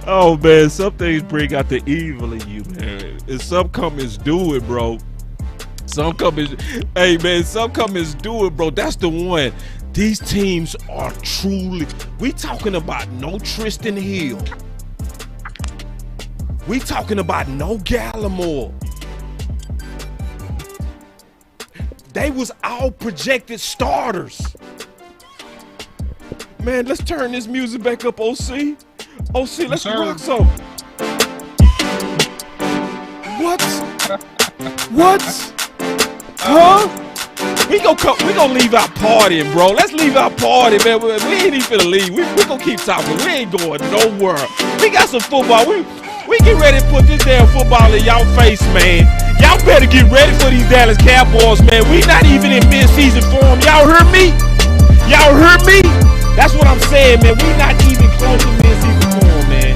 Oh man, some things bring out the evil in you, man. And some comments do it, bro. Some comments, hey man, some comments do it, bro. That's the one. These teams are truly. We talking about no Tristan Hill. We talking about no Gallimore. They was all projected starters. Man, let's turn this music back up, OC. OC, let's rock some. What? What? Huh? We gonna leave out partying, bro. Let's leave out partying, man. We ain't even finna leave. We gonna keep talking. We ain't going nowhere. We got some football. We get ready to put this damn football in y'all face, man. Y'all better get ready for these Dallas Cowboys, man. We not even in mid-season form. Y'all heard me? Y'all heard me? That's what I'm saying, man. We not even close to mid-season form, man.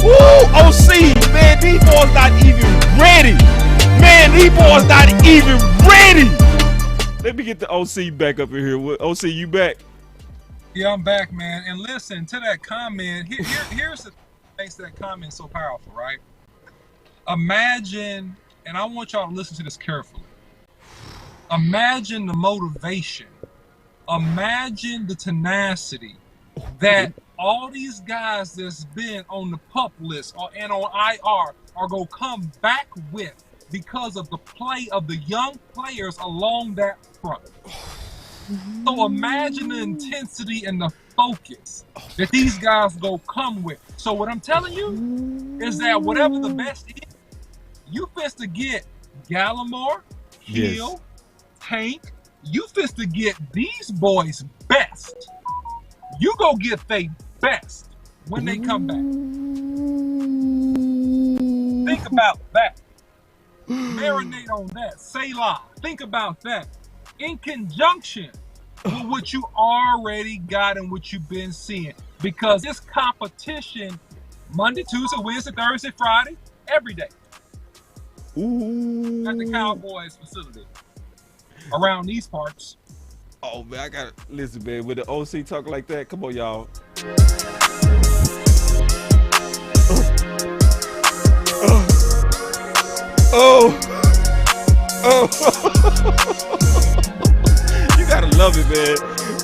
Woo, OC, man, these boys not even ready. Man, these boys not even ready. Let me get the OC back up in here. OC, you back? Yeah, I'm back, man. And listen to that comment. Here's the thing that makes that comment so powerful, right? Imagine, and I want y'all to listen to this carefully. Imagine the motivation. Imagine the tenacity that all these guys that's been on the PUP list and on IR are going to come back with because of the play of the young players along that front. So imagine the intensity and the focus that these guys go come with. So what I'm telling you is that whatever the best is, you fist to get Gallimore, Hill, Tank. You fist to get these boys best. You go get they best when they come back. Think about that. Marinate on that. Selah. Think about that. In conjunction with what you already got and what you've been seeing. Because this competition, Monday, Tuesday, Wednesday, Thursday, Friday, every day. At the Cowboys facility. Around these parts. Oh man, I gotta listen, man. With the OC talk like that, come on, y'all. You gotta love it, man.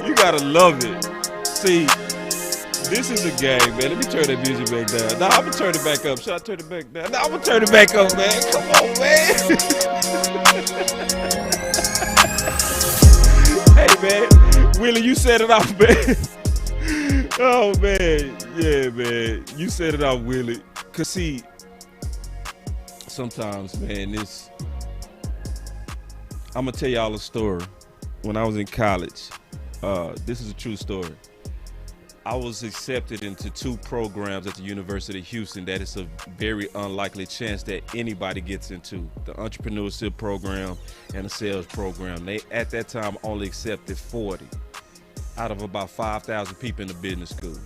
You gotta love it. See, this is a game, man. Let me turn that music back down. Nah, I'm gonna turn it back up. Should I turn it back down? Nah, I'm gonna turn it back up, man. Come on, man. Hey, man. Willie, you set it off, man. Oh, man. Yeah, man. You set it off, Willie. Because, see, sometimes, man, I'm going to tell y'all a story. When I was in college, this is a true story. I was accepted into 2 programs at the University of Houston that it's a very unlikely chance that anybody gets into. The entrepreneurship program and the sales program. They, at that time, only accepted 40 out of about 5,000 people in the business school.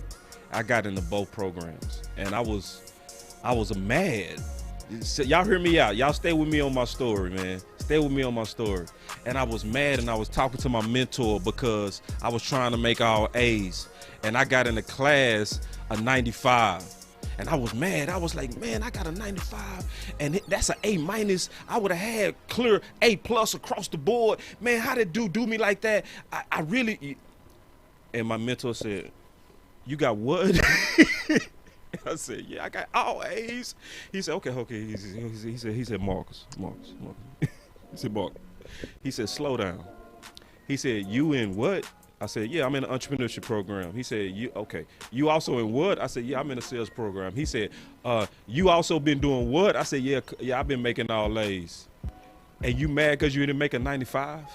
I got into both programs. and I was mad. So y'all hear me out. Y'all stay with me on my story, man. Stay with me on my story. And I was mad, and I was talking to my mentor because I was trying to make all A's, and I got in the class a 95. And I was mad. I was like, man, I got a 95, and that's an A minus. I would have had clear A plus across the board. Man, how did dude do me like that? I really. And my mentor said, "You got what?" I said, "Yeah, I got all A's." He said, "Okay." He said, Marcus. He said, Mark. He said, "Slow down." He said, "You in what?" I said, "Yeah, I'm in an entrepreneurship program." He said, "You also in what?" I said, "Yeah, I'm in a sales program." He said, "You also been doing what?" I said, "Yeah, I've been making all A's." And you mad because you didn't make a 95?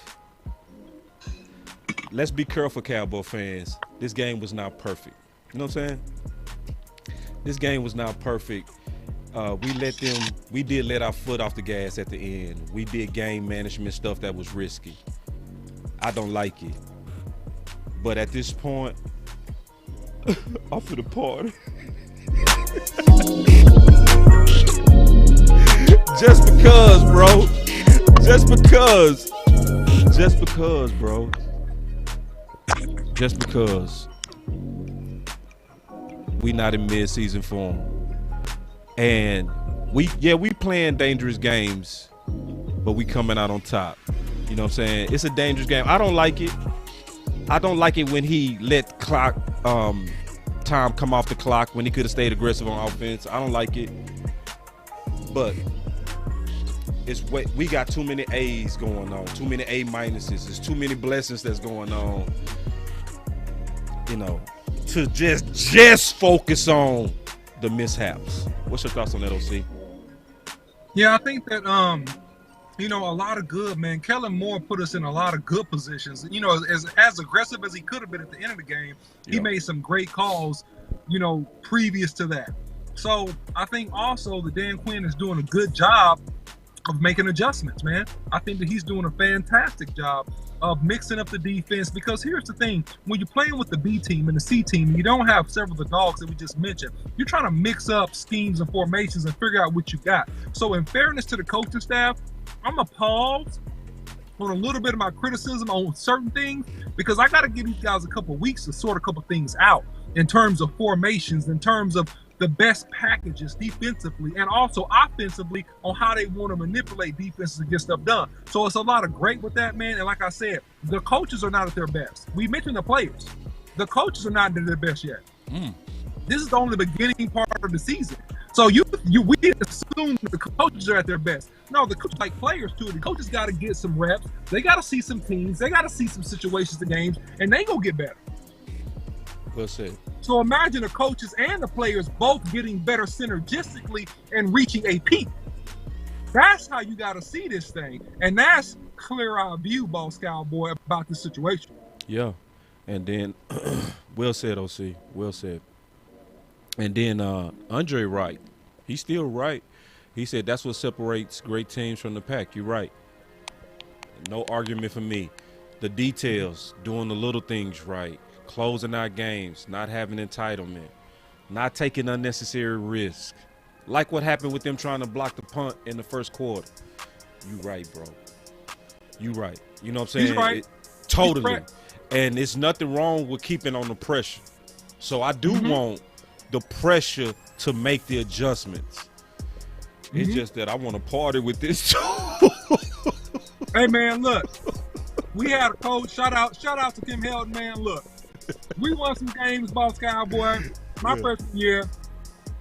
Let's be careful, Cowboy fans. This game was not perfect. You know what I'm saying? This game was not perfect. We did let our foot off the gas at the end. We did game management stuff that was risky. I don't like it. But at this point, I'm for the party. Just because, bro. Just because, bro. Just because we not in mid-season form. And we playing dangerous games, but we coming out on top. You know what I'm saying? It's a dangerous game. I don't like it. I don't like it when he let clock time come off the clock when he could have stayed aggressive on offense. I don't like it. But we got too many A's going on, too many A minuses. There's too many blessings that's going on. You know, to just focus on the mishaps. What's your thoughts on that, OC? Yeah, I think that a lot of good, man. Kellen Moore put us in a lot of good positions. You know, as aggressive as he could have been at the end of the game, he made some great calls, previous to that. So I think also that Dan Quinn is doing a good job of making adjustments, man. I think that he's doing a fantastic job of mixing up the defense, because here's the thing: when you're playing with the B team and the C team, and you don't have several of the dogs that we just mentioned, you're trying to mix up schemes and formations and figure out what you got. So in fairness to the coaching staff, I'm going to pause on a little bit of my criticism on certain things, because I got to give these guys a couple weeks to sort a couple things out in terms of formations, in terms of the best packages defensively and also offensively on how they want to manipulate defenses and get stuff done. So it's a lot of great with that, man. And like I said, the coaches are not at their best. We mentioned the players. The coaches are not at their best yet. This is only the beginning part of the season. So we assume that the coaches are at their best. No, the coaches like players too. The coaches got to get some reps. They got to see some teams. They got to see some situations to games, and they gonna get better. Well said. So imagine the coaches and the players both getting better synergistically and reaching a peak. That's how you got to see this thing, and that's clear our view, Boss Cowboy, about this situation. Yeah, and then well said, OC. Well said. And then Andre Wright, he's still right. He said that's what separates great teams from the pack. You're right. No argument for me. The details, doing the little things right, closing out games, not having entitlement, not taking unnecessary risk. Like what happened with them trying to block the punt in the first quarter. You right, bro. You right. You know what I'm saying? He's right. Totally. And it's nothing wrong with keeping on the pressure. So I do want the pressure to make the adjustments. It's just that I want to party with this too. Hey man, look, we had a coach. Shout out to Tim Held, man. Look, we won some games, Boss Cowboy. My first year,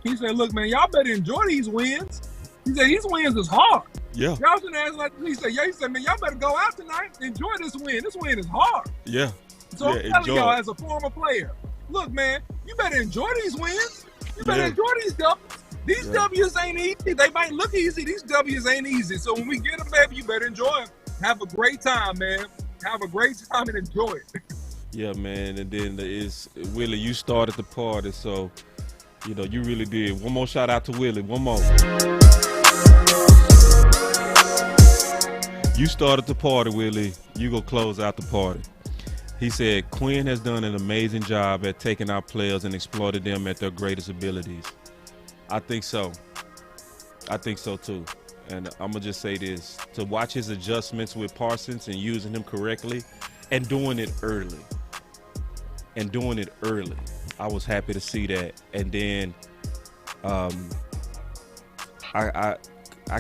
he said, "Look, man, y'all better enjoy these wins." He said, "These wins is hard." Yeah. Y'all shouldn't ask like he said. Yeah, he said, "Man, y'all better go out tonight, enjoy this win. This win is hard." Yeah. So I'm telling y'all, as a former player, look, man, you better enjoy these wins. You better enjoy these W's. These W's ain't easy. They might look easy. These W's ain't easy. So when we get them, baby, you better enjoy them. Have a great time, man. Have a great time and enjoy it. Yeah, man. And then Willie, you started the party, so you really did. One more shout out to Willie. One more. You started the party, Willie. You go close out the party. He said, Quinn has done an amazing job at taking our players and exploiting them at their greatest abilities. I think so. I think so too. And I'm gonna just say this: to watch his adjustments with Parsons and using him correctly, and doing it early. I was happy to see that. And then, I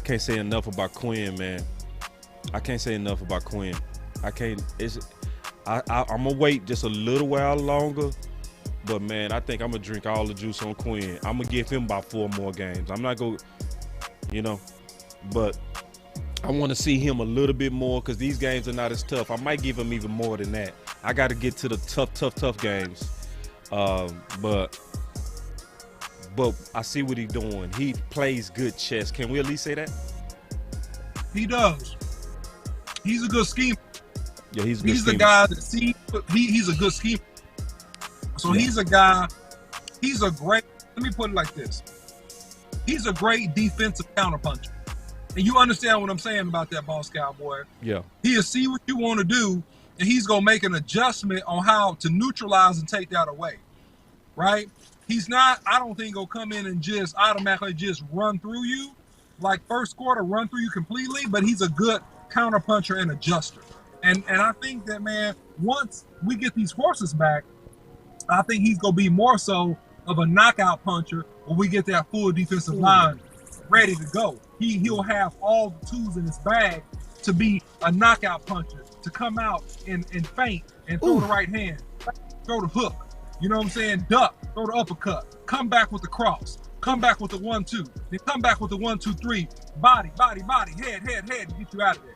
can't say enough about Quinn, man. I can't say enough about Quinn. I'm gonna wait just a little while longer. But man, I think I'm gonna drink all the juice on Quinn. I'm gonna give him about 4 more games. I'm not gonna, but I want to see him a little bit more because these games are not as tough. I might give him even more than that. I got to get to the tough games. But I see what he's doing. He plays good chess. Can we at least say that? He does. He's a good schemer. Yeah, he's a good He's schemer. the guy that he's a good schemer. So he's a guy, let me put it like this. He's a great defensive counterpuncher. And you understand what I'm saying about that, Boss Cowboy. Yeah. He'll see what you want to do, and he's going to make an adjustment on how to neutralize and take that away, right? He's not, I don't think he'll come in and just automatically just run through you, like first quarter, run through you completely, but he's a good counterpuncher and adjuster. And I think that, man, once we get these horses back, I think he's going to be more so of a knockout puncher when we get that full defensive line ready to go. He'll have all the tools in his bag to be a knockout puncher, to come out and feint and throw the right hand, throw the hook, you know what I'm saying? Duck, throw the uppercut, come back with the cross, come back with the 1-2, then come back with the 1-2-3, body, head, to get you out of there.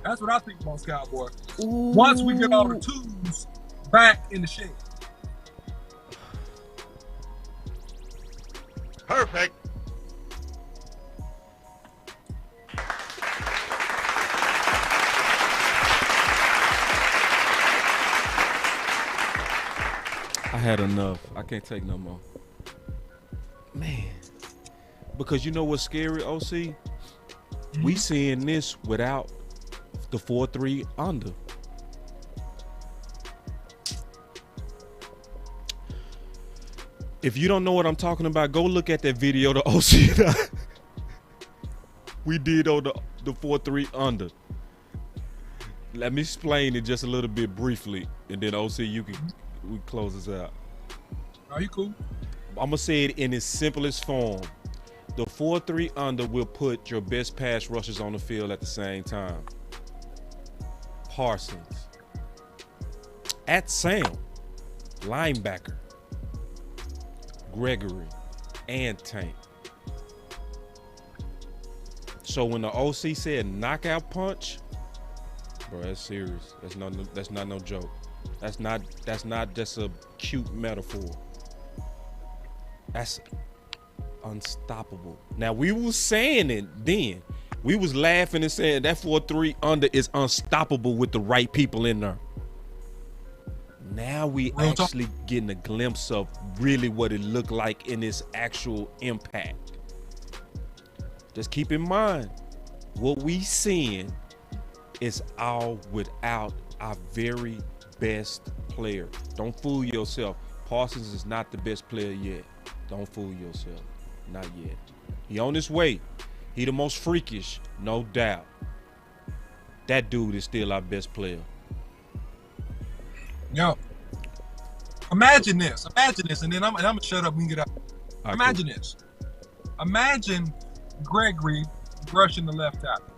That's what I think, Boss Cowboy. Once we get all the tools back in the shed. Perfect. I had enough. I can't take no more. Man. Because you know what's scary, OC? We seeing this without the 4-3 under. If you don't know what I'm talking about, go look at that video the OC and I we did on the 4-3 under. Let me explain it just a little bit briefly, and then OC, we close this out. Are you cool? I'm gonna say it in its simplest form. The 4-3 under will put your best pass rushers on the field at the same time. Parsons, at Sam, linebacker, Gregory, and Tank. So when the OC said knockout punch, bro, that's serious. That's not no joke. That's not just a cute metaphor. That's unstoppable. Now we was saying it then. We was laughing and saying that 4-3 under is unstoppable with the right people in there. Now we actually getting a glimpse of really what it looked like in its actual impact. Just keep in mind, what we seeing is all without our very best player. Don't fool yourself. Parsons is not the best player yet. Don't fool yourself. Not yet. He on his way. He the most freakish, no doubt. That dude is still our best player. Yo, imagine this, and then I'm gonna shut up and get out. Right, Imagine cool. this. Imagine Gregory rushing the left tackle.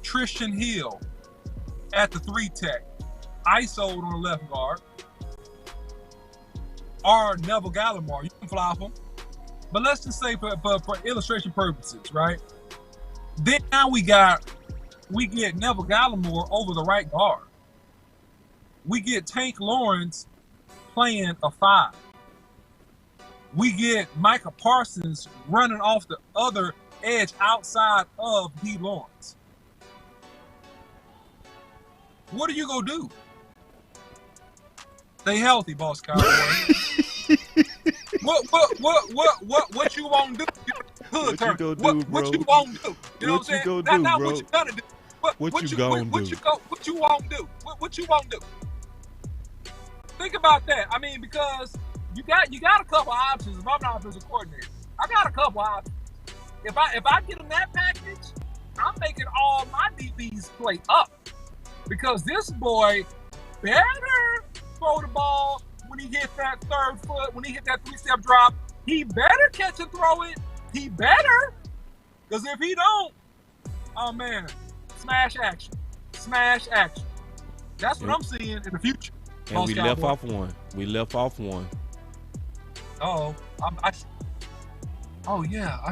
Tristan Hill at the 3 tech, ISO'd on the left guard, or Neville Gallimore. You can flop him. But let's just say for illustration purposes, right? Then now we get Neville Gallimore over the right guard. We get Tank Lawrence playing a 5. We get Micah Parsons running off the other edge outside of D. Lawrence. What are you gonna do? Stay healthy, Boss Cowboy. What you won't do? What you gonna do, bro? What you won't do? You know what I'm saying? Gonna do, Not bro? what you gonna do. What you won't do? What you won't do? Think about that. I mean, because You got a couple options. If I'm not offensive coordinator, I got a couple options. If I get in that package, I'm making all my DBs play up because this boy better throw the ball when he hit that third foot, when he hit that 3-step drop. He better catch and throw it. He better, because if he don't, oh man, smash action. That's what I'm seeing in the future. And we left off one. Oh, I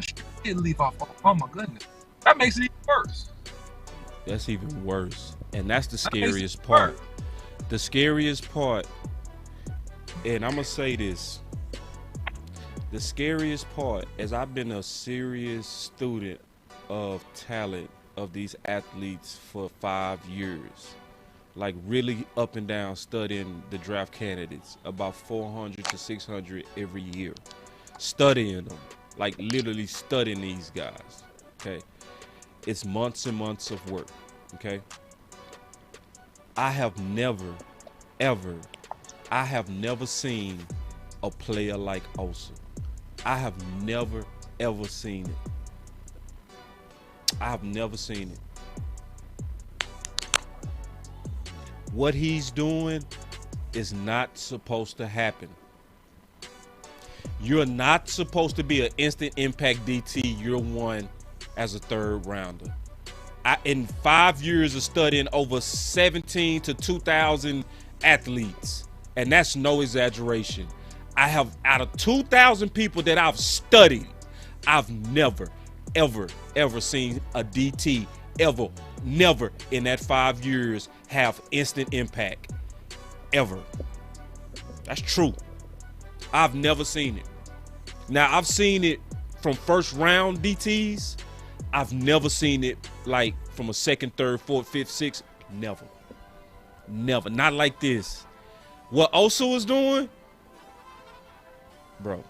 should leave off. Oh my goodness, that makes it even worse. That's even worse, and that's the scariest part. The scariest part, and I'm gonna say this: the scariest part, as I've been a serious student of talent of these athletes for 5 years, like really up and down studying the draft candidates, about 400 to 600 every year, studying them, like literally studying these guys, okay? It's months and months of work, okay? I have never seen a player like Osa. I have never, ever seen it. I have never seen it. What he's doing is not supposed to happen. You're not supposed to be an instant impact DT year one as a third rounder. In 5 years of studying over 17 to 2,000 athletes, and that's no exaggeration, I have, out of 2,000 people that I've studied, I've never, ever seen a DT never in that 5 years have instant impact, ever. That's true. I've never seen it. Now, I've seen it from first round DTs. I've never seen it like from a second, third, fourth, fifth, sixth. Never. Not like this. What Osa was doing, bro.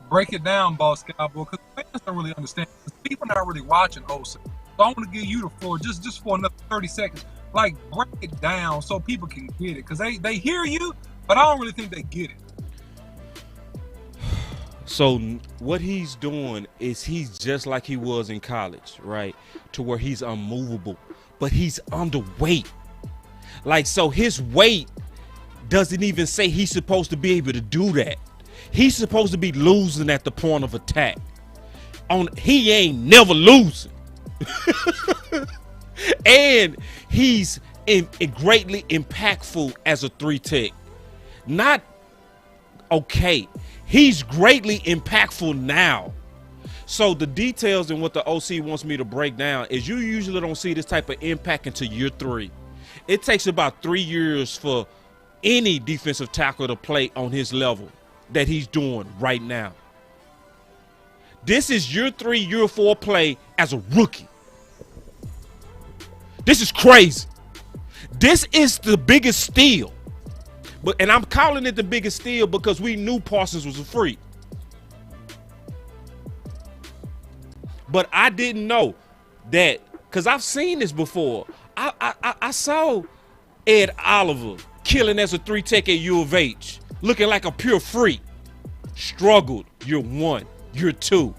Break it down, Boss Cowboy, because fans don't really understand. People not really watching Osa. So I want to give you the floor just for another 30 seconds. Like, break it down so people can get it, because they hear you, but I don't really think they get it. So what he's doing is he's just like he was in college, right? To where he's unmovable, but he's underweight. Like, so his weight doesn't even say he's supposed to be able to do that. He's supposed to be losing at the point of attack. He ain't never losing. And he's greatly impactful as a 3-tech. Not okay. He's greatly impactful now. So the details and what the OC wants me to break down is you usually don't see this type of impact until year 3. It takes about 3 years for any defensive tackle to play on his level that he's doing right now. This is year 3, year 4 play as a rookie. This is crazy. This is the biggest steal. And I'm calling it the biggest steal because we knew Parsons was a freak. But I didn't know that, because I've seen this before. I saw Ed Oliver killing as a 3-tech at U of H, looking like a pure freak. Struggled year 1, year 2.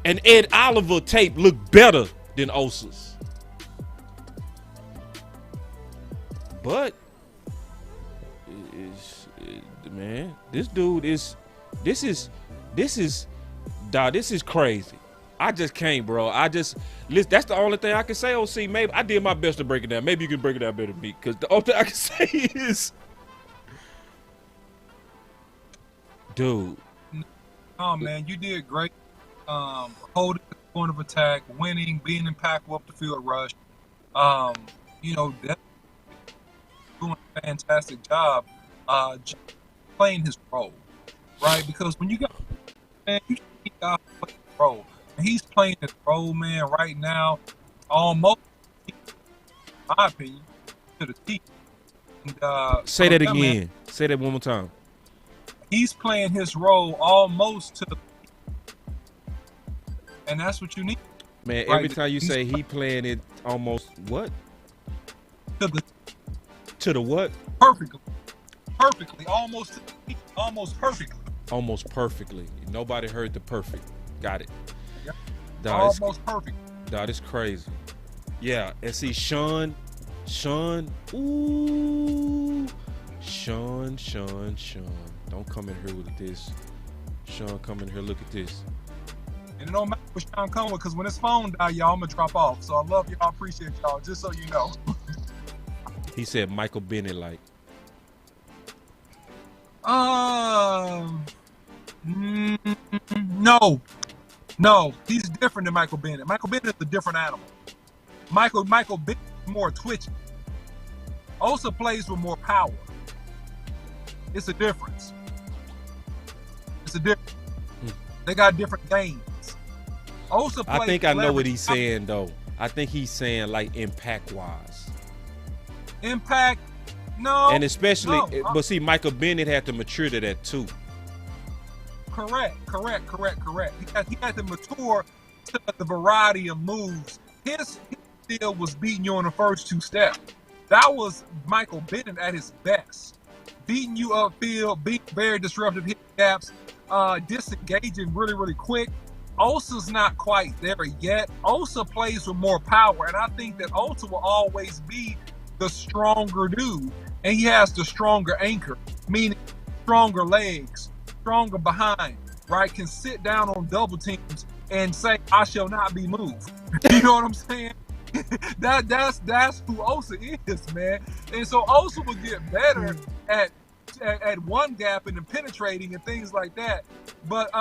And Ed Oliver tape looked better than Osa's. But, man, this dude is, this is crazy. I just can't, bro. That's the only thing I can say, OC. Maybe I did my best to break it down. Maybe you can break it down better than me, because the only thing I can say is, dude. Oh, man, you did great. Holding the point of attack, winning, being impactful up the field rush. That doing a fantastic job playing his role, right? Because when you got, man, you got to play his role. And he's playing his role, man, right now, almost, in my opinion, to the team. Say that again. Man, say that one more time. He's playing his role almost to the team. And that's what you need. Man, every time you say he playing it almost what? To the what? Perfectly, almost perfectly. Almost perfectly. Nobody heard the perfect. Got it. Yep. That Almost perfect. That is crazy. Yeah, and see Sean. Ooh, Sean. Don't come in here with this. Sean, come in here. Look at this. And it don't matter what Sean come with, because when his phone die, y'all, I'm gonna drop off. So I love y'all, appreciate y'all. Just so you know. He said Michael Bennett like. No, he's different than Michael Bennett. Michael Bennett is a different animal. Michael Bennett is more twitchy. Osa plays with more power. It's a difference. They got different games. Osa plays. I think I know what he's saying though. I think he's saying like impact wise. Impact, no. And especially, no. but see, Michael Bennett had to mature to that too. Correct. He had to mature to the variety of moves. His deal was beating you on the first two steps. That was Michael Bennett at his best. Beating you upfield, being very disruptive, hit gaps, disengaging really, really quick. Osa's not quite there yet. Osa plays with more power, and I think that Osa will always be the stronger dude, and he has the stronger anchor, meaning stronger legs, stronger behind, right? Can sit down on double teams and say, I shall not be moved. You know what I'm saying? That's who Osa is, man. And so Osa will get better at one gap and penetrating and things like that. But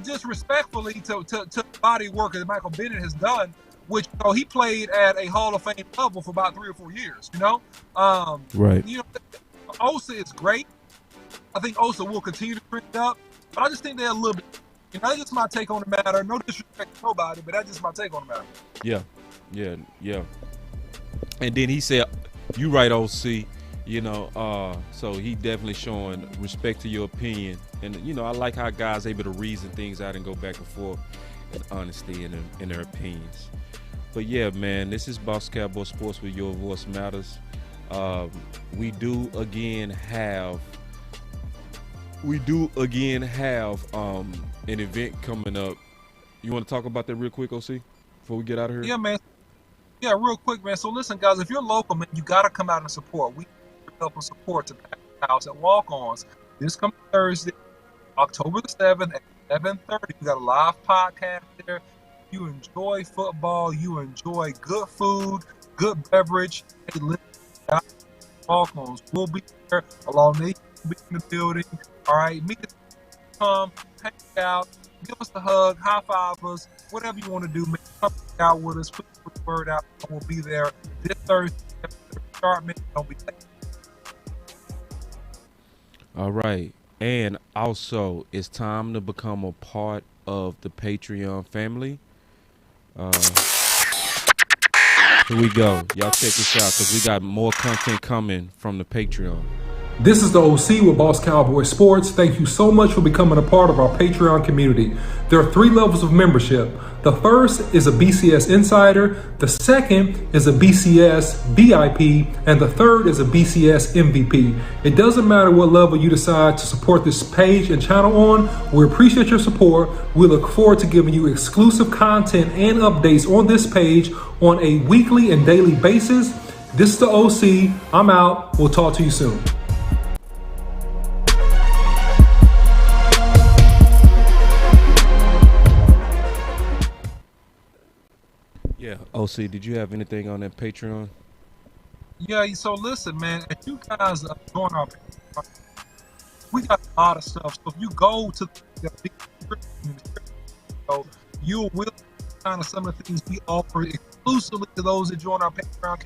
just respectfully to the body work that Michael Bennett has done, which he played at a Hall of Fame level for about 3 or 4 years. Right. Osa is great. I think Osa will continue to bring it up, but I just think they're a little bit. That's just my take on the matter. No disrespect to nobody, but that's just my take on the matter. Yeah. And then he said, "You right, OC." So he definitely showing respect to your opinion, and I like how guys able to reason things out and go back and forth in honesty in their opinions. But yeah, man, this is Boss Cowboy Sports, where your voice matters. We do again have an event coming up. You want to talk about that real quick, OC, before we get out of here? Yeah, man. Yeah, real quick, man. So listen, guys, if you're local, man, you got to come out and support. We help and support to pack the house at Walk-Ons this coming Thursday, October the 7th at 7:30. We got a live podcast there. You enjoy football. You enjoy good food, good beverage. Hey, listen, Walk-Ons. We'll be there. Along the be in the building. All right, meet us, come, hang out, give us a hug, high five us, whatever you want to do, man. Come out with us, put the word out. We'll be there this Thursday. Start, man. Don't be late. All right. And also, it's time to become a part of the Patreon family. Here we go. Y'all check this out, because we got more content coming from the Patreon. This is the OC with Boss Cowboy Sports. Thank you so much for becoming a part of our Patreon community. There are 3 levels of membership. The first is a BCS Insider, the second is a BCS VIP, and the third is a BCS MVP. It doesn't matter what level you decide to support this page and channel on. We appreciate your support. We look forward to giving you exclusive content and updates on this page on a weekly and daily basis. This is the OC. I'm out. We'll talk to you soon. Yeah, OC, did you have anything on that Patreon? Yeah, so listen, man, if you guys join our Patreon, we got a lot of stuff. So if you go to the description, you will find some of the things we offer exclusively to those that join our Patreon.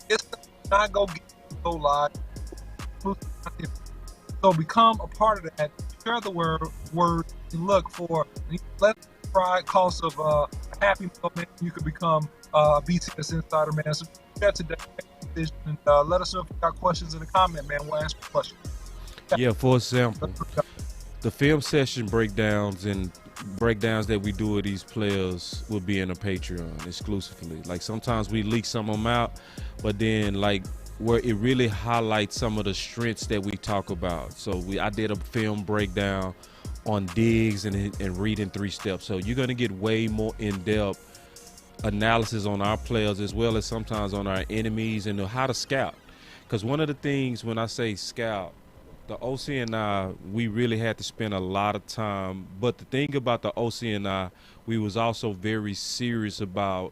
It's not go live. So become a part of that. Share the word, and look for let pride cost of a happy moment. You could become a BCS Insider, man. So share today and let us know if you got questions in the comment, man. We'll answer questions. Yeah, for example, the film session breakdowns that we do with these players will be in a Patreon exclusively. Like sometimes we leak some of them out, but then like where it really highlights some of the strengths that we talk about. So I did a film breakdown on Diggs and reading 3 steps. So you're going to get way more in-depth analysis on our players as well as sometimes on our enemies and how to scout. Because one of the things when I say scout, the OC and I, we really had to spend a lot of time. But the thing about the OC and I, we was also very serious about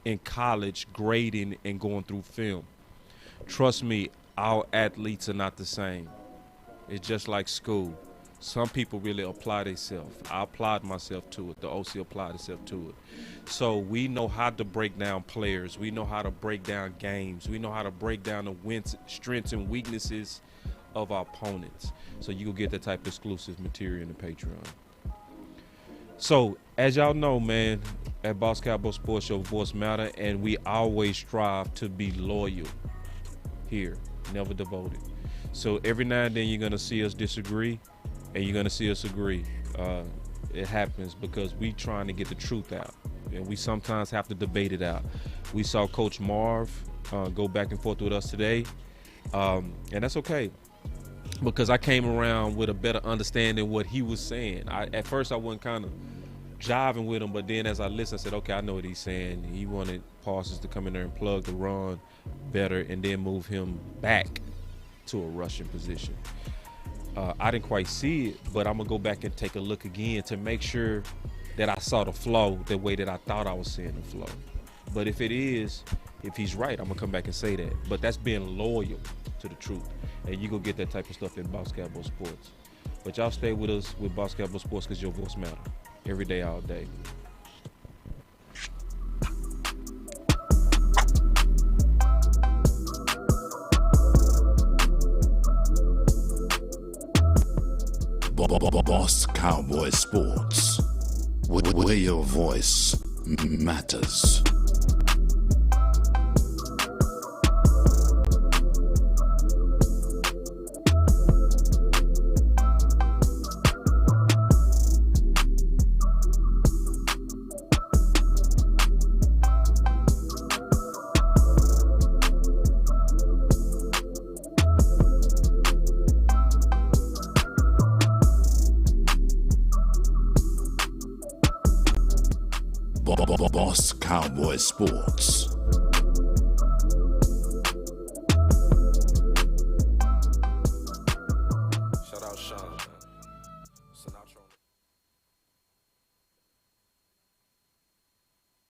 in college grading and going through film. Trust me, our athletes are not the same. It's just like school. Some people really apply themselves. I applied myself to it. The OC applied itself to it. So we know how to break down players. We know how to break down games. We know how to break down the strengths and weaknesses of our opponents. So you will get that type of exclusive material in the Patreon. So as y'all know, man, at Boss Cowboy Sports, your voice matter, and we always strive to be loyal here, never devoted. So every now and then you're gonna see us disagree, and you're gonna see us agree. It happens because we trying to get the truth out, and we sometimes have to debate it out. We saw Coach Marv go back and forth with us today, and that's okay, because I came around with a better understanding of what he was saying. At first I wasn't kind of jiving with him, but then as I listened, I said, okay, I know what he's saying. He wanted Parsons to come in there and plug the run better and then move him back to a rushing position. I didn't quite see it, but I'm gonna go back and take a look again to make sure that I saw the flow the way that I thought I was seeing the flow. But if he's right, I'm gonna come back and say that. But that's being loyal to the truth, and you gonna get that type of stuff in Boss Cowboy Sports. But y'all stay with us with Boss Cowboy Sports, because your voice matter every day, all day. Boss Cowboy Sports, where your voice matters. Boss Cowboy Sports.